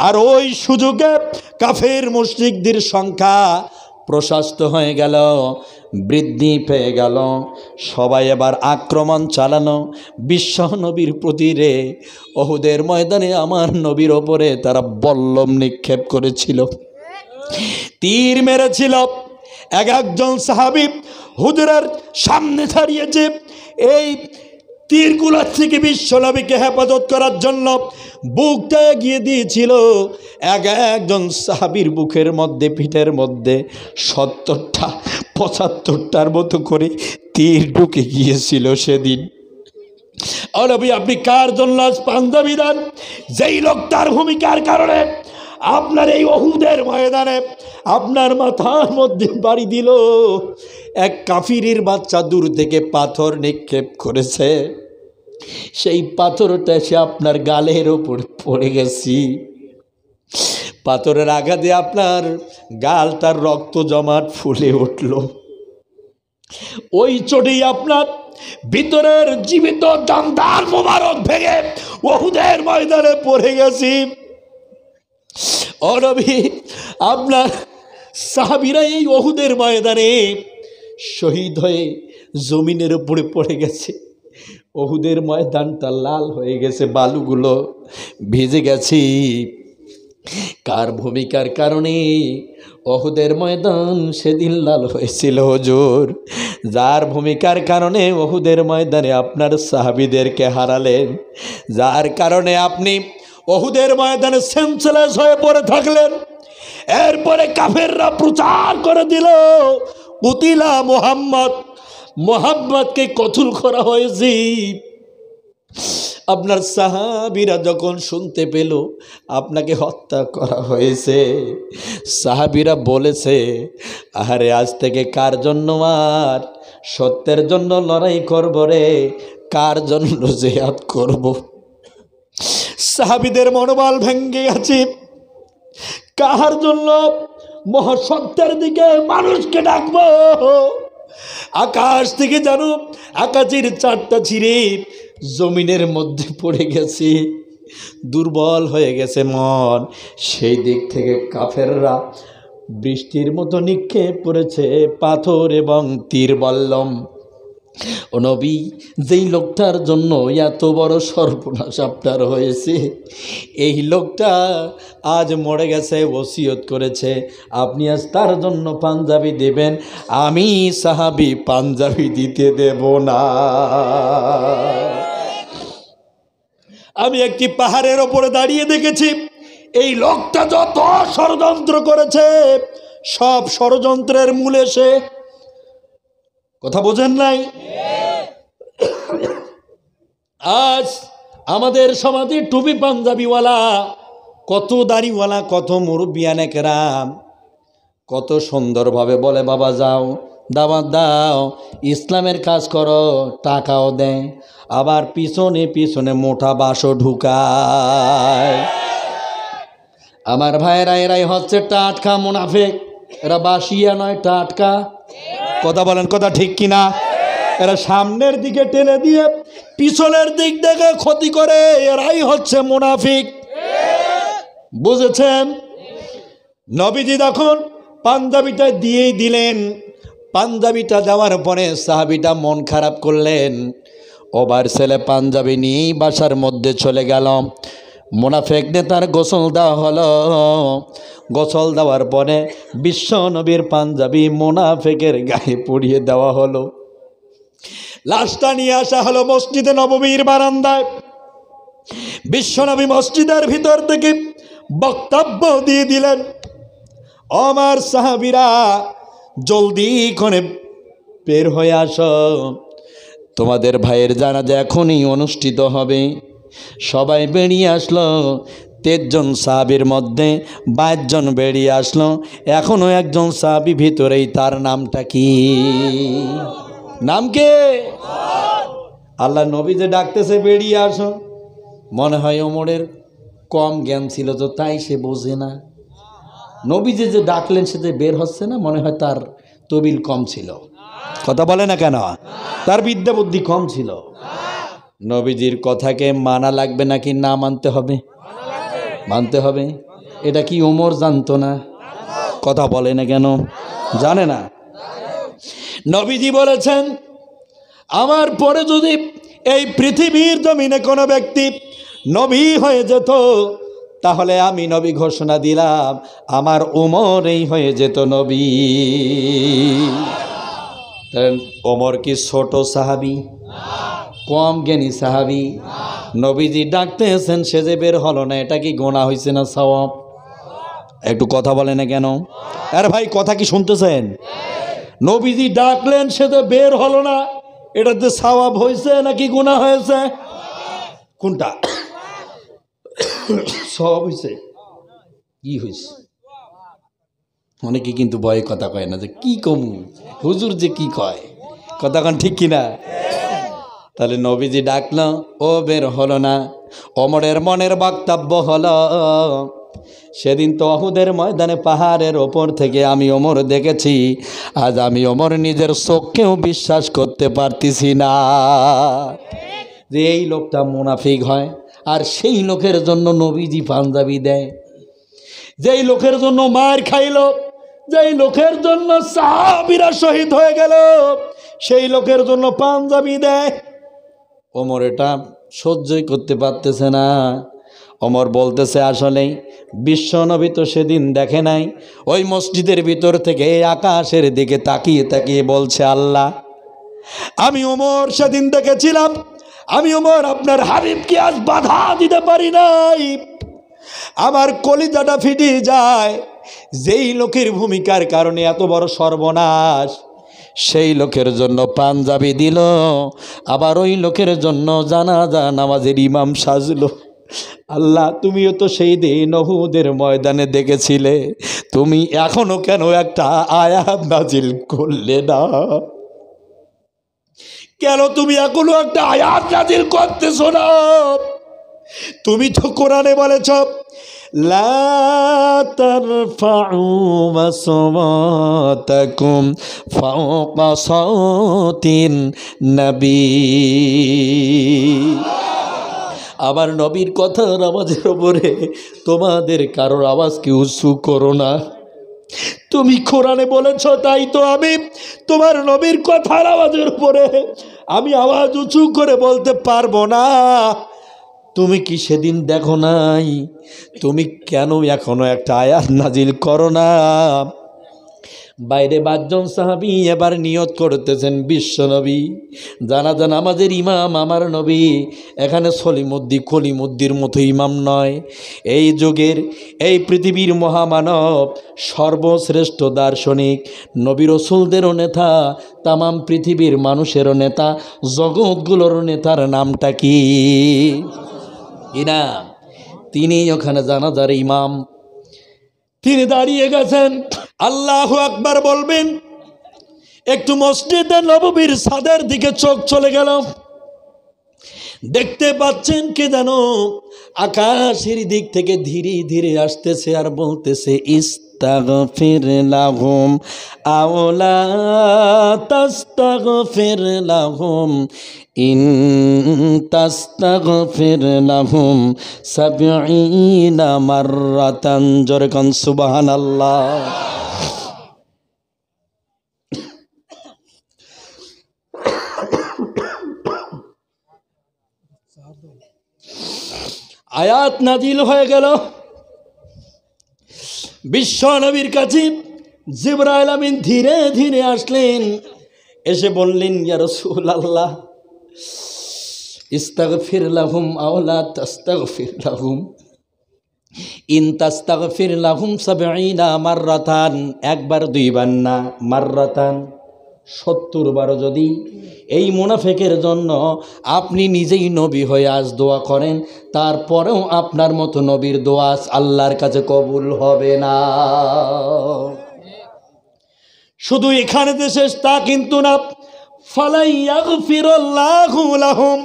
আর ওই সুযোগে কাফের মুশরিকদের সংখ্যা প্রশস্ত হয়ে গেল, বৃদ্ধি পেয়ে গেল। সবাই এবার আক্রমণ চালানো বিশ্ব নবীর প্রতি রে। উহুদের ময়দানে আমার নবীর ওপরে তারা বল্লম নিক্ষেপ করেছিল, তীর মেরেছিল। একজন সাহাবী হুজুরের সামনে দাঁড়িয়েছে, এই তীরগুলোর থেকে বিশ্বনবীকে হেফাজত করার জন্য বুকটা এগিয়ে দিয়েছিল। একজন সাহাবীর বুকের মধ্যে, পিঠের মধ্যে 70টা 75টার মতো করে তীর ঢুকে গিয়েছিল সেদিন। ও নবী, আপনি কার জন্য পাঞ্জাবি দেন? যেই লোকটার ভূমিকার কারণে আপনার এই উহুদের ময়দানে আপনার মাথার মধ্যে বাড়ি দিল এক কাফিরের বাচ্চা, দূর থেকে পাথর নিক্ষেপ করেছে, সেই পাথরটা এসে আপনার গালের ওপর পড়ে গেছি। পাথরের আঘাতে আপনার গালটার রক্ত জমাট ফুলে উঠল। ওই চোটেই আপনার ভিতরের জীবিত জানদার মোবারক ভেঙে উহুদের ময়দানে পড়ে গেছি। ও নবী, আপনার সাহাবীরা এই উহুদের ময়দানে শহীদ হয়ে জমিনের উপরে পড়ে গেছে। উহুদের ময়দানটা লাল হয়ে গেছে, বালুগুলো ভিজে গেছে। কার ভূমিকার কারণে উহুদের ময়দান সেদিন লাল হয়েছিল হুজুর? যার ভূমিকার কারণে উহুদের ময়দানে আপনার সাহাবীদেরকে হারালেন, যার কারণে আপনি উহুদের ময়দানে সেন্সলেস হয়ে পড়ে থাকলেন। এরপরে কাফেররা প্রচার করে দিল, কুতিলা মুহাম্মদ, মুহাম্মদকে কতল করা হয়েছে। আপনার সাহাবীরা যখন শুনতে পেল আপনাকে হত্যা করা হয়েছে, সাহাবীরা বলেছে, আরে আজ থেকে কার জন্য আর সত্যের জন্য লড়াই করব রে, কার জন্য জিহাদ করব? সাহাবীদের মনোবল ভেঙে গেছে। কার জন্য মহাসত্যের দিকে মানুষকে ডাকবো? আকাশ থেকে যেন আকাশের চারটা ছিঁড়ে জমিনের মধ্যে পড়ে গেছে, দুর্বল হয়ে গেছে মন। সেই দিক থেকে কাফেররা বৃষ্টির মতো নিক্ষেপ করেছে পাথর এবং তীর বল্লম। ও নবী, যেই লোকটার জন্য এত বড় সর্বনাশ আপনার হয়েছে, এই লোকটা আজ মরে গেছে, ওসিয়ত করেছে আপনি আজ তার জন্য পাঞ্জাবি দেবেন। আমি সাহাবী পাঞ্জাবি দিতে দেব না। আমি একটি পাহাড়ের ওপরে দাঁড়িয়ে দেখেছি, এই লোকটা যত ষড়যন্ত্র করেছে সব ষড়যন্ত্রের মূলে সে। কথা বোঝেন নাই? আজ আমাদের সমাজে টুপি পাঞ্জাবিওয়ালা, কত দাড়িওয়ালা, কত মুরব্বিয়ানে কেরাম কত সুন্দরভাবে বলে, বাবা যাও দাওয়াত দাও, ইসলামের কাজ করো, টাকাও দেয়, আবার পিছনে পিছনে মোটা বাসও ঢুকায়। আমার ভাইয়েরা, এরাই হচ্ছে টাটকা মুনাফিক, এরা বাসিয়া নয়, টাটকা। কথা বলেন, কথা ঠিক কিনা? এরা সামনের দিকে টেনে দিয়ে পিছনের দিক থেকে ক্ষতি করে, এরাই হচ্ছে মুনাফিক। বুঝেছেন? নবীজি তখন পাঞ্জাবিটা দিয়েই দিলেন। পাঞ্জাবিটা দেওয়ার পরে সাহাবিটা মন খারাপ করলেন। ওবার ছেলে পাঞ্জাবি নিয়েই বাসার মধ্যে চলে গেল। মুনাফিক নেতার গোসল দেওয়া হলো। গোসল দেওয়ার পরে বিশ্ব নবীর পাঞ্জাবি মুনাফিকের গায়ে পরিয়ে দেওয়া হলো। লাশটা নিয়ে আসা হলো মসজিদে নববীর বারান্দায়। বিশ্বনবী মসজিদের ভিতর থেকে বক্তব্য দিয়ে দিলেন, আমার সাহাবীরা জলদি করে বের হয়ে আসো, তোমাদের ভাইয়ের জানাজা এখনই অনুষ্ঠিত হবে। সবাই বেরিয়ে আসলো। 23 জন সাহাবীর মধ্যে 22 জন বেরিয়ে আসলো। এখনও একজন সাহাবী ভিতরেই, তার নামটা কি? নাম কে? আল্লাহ নবী যে ডাকতেছে বেরিয়ে আসো, মনে হয় ওমরের কম জ্ঞান ছিল তো, তাই সে বোঝে না। নবী যে ডাকলেন সে যে বের হচ্ছে না, মনে হয় তার তবিল কম ছিল। কথা বলে না কেন? তার বিদ্যা বুদ্ধি কম ছিল। নবীজির কথাকে মানা লাগবে নাকি না মানতে হবে? মানতে হবে। এটা কি ওমর জানতো না? কথা বলে না কেন? জানে না। নবীজি বলেছেন, আমার পরে যদি এই পৃথিবীর জমিনে কোনো ব্যক্তি নবী হয়ে যেত, তাহলে আমি নবী ঘোষণা দিলাম আমার ওমরই হয়ে যেত নবী। ওমর কি ছোট সাহাবী? কম জ্ঞানী সাহাবী? নবীজি ডাকতে এসেন, সে যে বের হলো না, এটা কি গোনা হয়েছে না সওয়াব? একটু কথা বলে না কেন? আরে ভাই, কথা কি শুনতেছেন? নবীজি ডাকলেন, সে যে বের হলো না, এটাতে সওয়াব হয়েছে নাকি গুনাহ হয়েছে? কোনটা? সওয়াব হয়েছে। কি হয়েছে? অনেকে কিন্তু ভয়ে কথা কয় না, যে কি কমু হুজুর যে কি কয়, কথা কন ঠিক কিনা? তাহলে নবীজি ডাকলো, ও বের হলো না। ওমরের মনের বক্তব্য হলো, সেদিন তো উহুদের ময়দানে পাহাড়ের ওপর থেকে আমি ওমর দেখেছি, আজ আমি ওমর নিজের চোখকেও বিশ্বাস করতে পারতেছি না যে এই লোকটা মুনাফিক হয়। আর সেই লোকের জন্য নবীজি পাঞ্জাবি দেয়, যেই লোকের জন্য মার খাইল, যেই লোকের জন্য সাহাবীরা শহীদ হয়ে গেল, সেই লোকের জন্য পাঞ্জাবি দেয়। ওমর এটা সহ্যই করতে পারতেছে না। ওমর বলতেছে, আসলেই বিশ্ব নবী তো সেদিন দেখে নাই। ওই মসজিদের ভিতর থেকে আকাশের দিকে তাকিয়ে তাকিয়ে বলছে, আল্লাহ, আমি ওমর সেদিন দেখেছিলাম, আমি ওমর আপনার হাবিবকে আজ বাধা দিতে পারি নাই। আমার কলিজাটা ফিটে যায়। যেই লোকের ভূমিকার কারণে এত বড় সর্বনাশ, সেই লোকের জন্য পাঞ্জাবি দিল, আবার ওই লোকের জন্য জানাজা নামাজের ইমাম সাজলো। আল্লাহ, তুমিও তো সেই দিন উহুদের ময়দানে দেখেছিলে, তুমি এখনো কেন একটা আয়াত নাজিল করলে না? কেন তুমি এখনো একটা আয়াত নাজিল করতেছো না? তুমি তো কোরআনে বলেছ, লা তারফাউ আসওয়াতাকুম ফাওকা সাওতিন নবী। আবার নবীর কথার আওয়াজের উপরে তোমাদের কারোর আওয়াজকে উঁচু করো না। তুমি কোরআনে বলেছ, তাই তো আমি তোমার নবীর কথার আওয়াজের উপরে আমি আওয়াজ উঁচু করে বলতে পারবো না। তুমি কি সেদিন দেখো নাই? তুমি কেন এখনো একটা আয়াত নাজিল করো না? বাইরে 5 জন সাহাবী এবার নিয়ত করতেছেন, বিশ্ব নবী জানাজা নামাজের ইমাম আমার নবী, এখানে সলিমুদ্দি কলিমুদ্দির মতো ইমাম নয়। এই যুগের, এই পৃথিবীর মহামানব, সর্বশ্রেষ্ঠ দার্শনিক, নবী রসুলদেরও নেতা, তামাম পৃথিবীর মানুষেরও নেতা, জগৎগুলোর নেতার নামটা কি? ইনাম। তিনি ওখানে জানাজার ইমাম, তিনি দাঁড়িয়ে গেছেন। আল্লাহু আকবার বলবেন, একটু মসজিদে নববীর ছাদের দিকে চোখ চলে গেল। দেখতে পাচ্ছেন কে যেন আকাশের দিক থেকে ধীরে ধীরে আসতেছে আর বলতেছে, তাগফির লাহুম আও লা তাস্তাগফির লাহুম ইন তাস্তাগফির লাহুম ৭০ মাররাতান। জোরে কোন সুবহানাল্লাহ। আয়াত নাজিল হয়ে গেল। বিশ্ব নবীর কাছে জিবরাইল আমিন ধীরে ধীরে আসলেন, এসে বললেন, ইয়া রাসূলুল্লাহ, ইস্তাগফির লাহুম আও লা তাস্তাগফির লাহুম ইন তাস্তাগফির লাহুম ৭০ মাররাতান। একবার দুইবার না, মাররাতান ৭০ বার যদি এই মুনাফিকের জন্য আপনি নিজেই নবী হয়ে আজ দোয়া করেন, তারপরেও আপনার মতো নবীর দোয়া আল্লাহর কাছে কবুল হবে না। শুধু এখানে যে শেষ তা কিন্তু না, ফালাই ইয়াগফিরুল্লাহু লাহুম,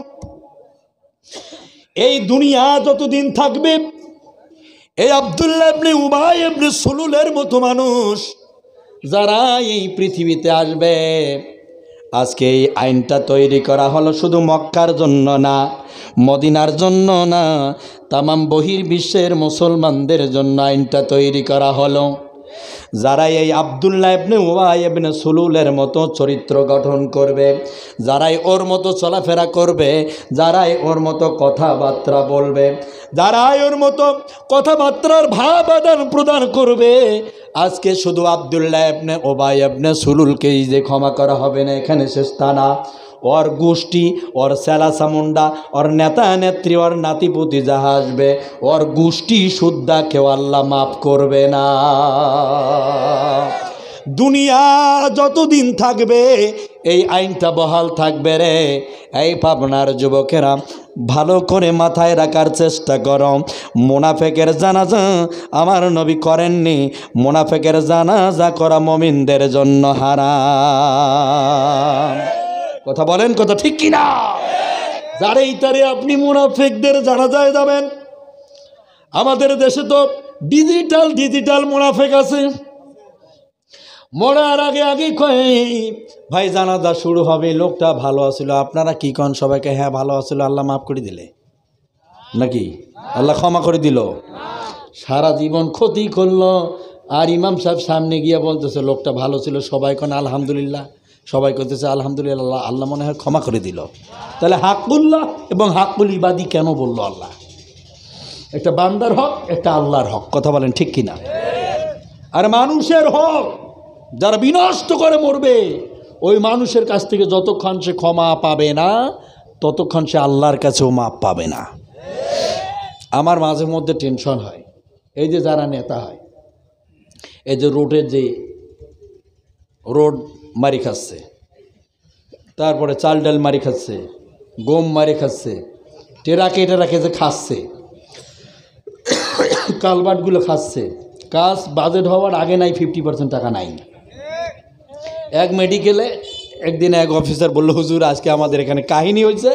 এই দুনিয়া যতদিন থাকবে এই আব্দুল্লাহ ইবনে উবাই ইবনে সুলুলের মতো মানুষ যারা এই পৃথিবীতে আসবে, আজকে এই আইনটা তৈরি করা হলো শুধু মক্কার জন্য না, মদিনার জন্য না, তামাম বহির্বিশ্বের মুসলমানদের জন্য আইনটা তৈরি করা হলো। যারা এই আব্দুল্লাহ ইবনে উবাই ইবনে সুলুলের মতো চরিত্র গঠন করবে, যারাই ওর মতো চলাফেরা করবে, যারাই ওর মতো কথাবার্তা বলবে, যারাই ওর মতো কথাবার্তার ভাব আদান প্রদান করবে, আজকে শুধু আব্দুল্লাহ ইবনে উবাই ইবনে সুলুলকেই যে ক্ষমা করা হবে না এখানে শেষ তা না, ওর গোষ্ঠী, ওর সেলা চামুন্ডা, ওর নেতা নেত্রী, ওর নাতিপুতি যাহা আসবে, ওর গোষ্ঠী শুদ্ধা কেউ আল্লাহ মাফ করবে না। দুনিয়া যতদিন থাকবে এই আইনটা বহাল থাকবে রে। এই পাবনার যুবকেরা ভালো করে মাথায় রাখার চেষ্টা করো, মুনাফিকের জানাজা আমার নবী করেননি, মুনাফিকের জানাজা করা মুমিনদের জন্য হারাম। কথা বলেন, কথা ঠিক কিনা? যারেই তারে আপনি মুনাফিকদের জানাজায় যাবেন। আমাদের দেশে তো ডিজিটাল মুনাফিক আছে, মরার আগে আগে কয় ভাই জানাজা শুরু হবে, লোকটা ভালো আছিল, আপনারা কি কন? সবাইকে হ্যাঁ ভালো আছিল, আল্লাহ মাফ করে দিলে নাকি? আল্লাহ ক্ষমা করে দিল? সারা জীবন ক্ষতি করলো, আর ইমাম সাহেব সামনে গিয়ে বলতেছে লোকটা ভালো ছিল, সবাই কন আলহামদুলিল্লাহ, সবাই করতেছে আলহামদুলিল্লাহ, আল্লাহ মনে হয় ক্ষমা করে দিল। তাহলে হাকুল্লাহ এবং হাকুল ইবাদি কেন বললো আল্লাহ? একটা বান্দার হক, একটা আল্লাহর হক। কথা বলেন ঠিক কিনা? আর মানুষের হক যারা বিনষ্ট করে মরবে, ওই মানুষের কাছ থেকে যতক্ষণ সে ক্ষমা পাবে না ততক্ষণ সে আল্লাহর কাছেও মাপ পাবে না। আমার মাঝে মধ্যে টেনশন হয়, এই যে যারা নেতা হয়, এই যে রোড মারি খাচ্ছে, তারপরে চাল ডাল মারি খাচ্ছে, গম মারি খাচ্ছে, টেরাকে যে খাচ্ছে, কালবাটগুলো খাচ্ছে, কাজ বাজেট হওয়ার আগে নাই 50% টাকা নাই। এক মেডিকেলে একদিন এক অফিসার বলল, হুজুর আজকে আমাদের এখানে কাহিনী হয়েছে,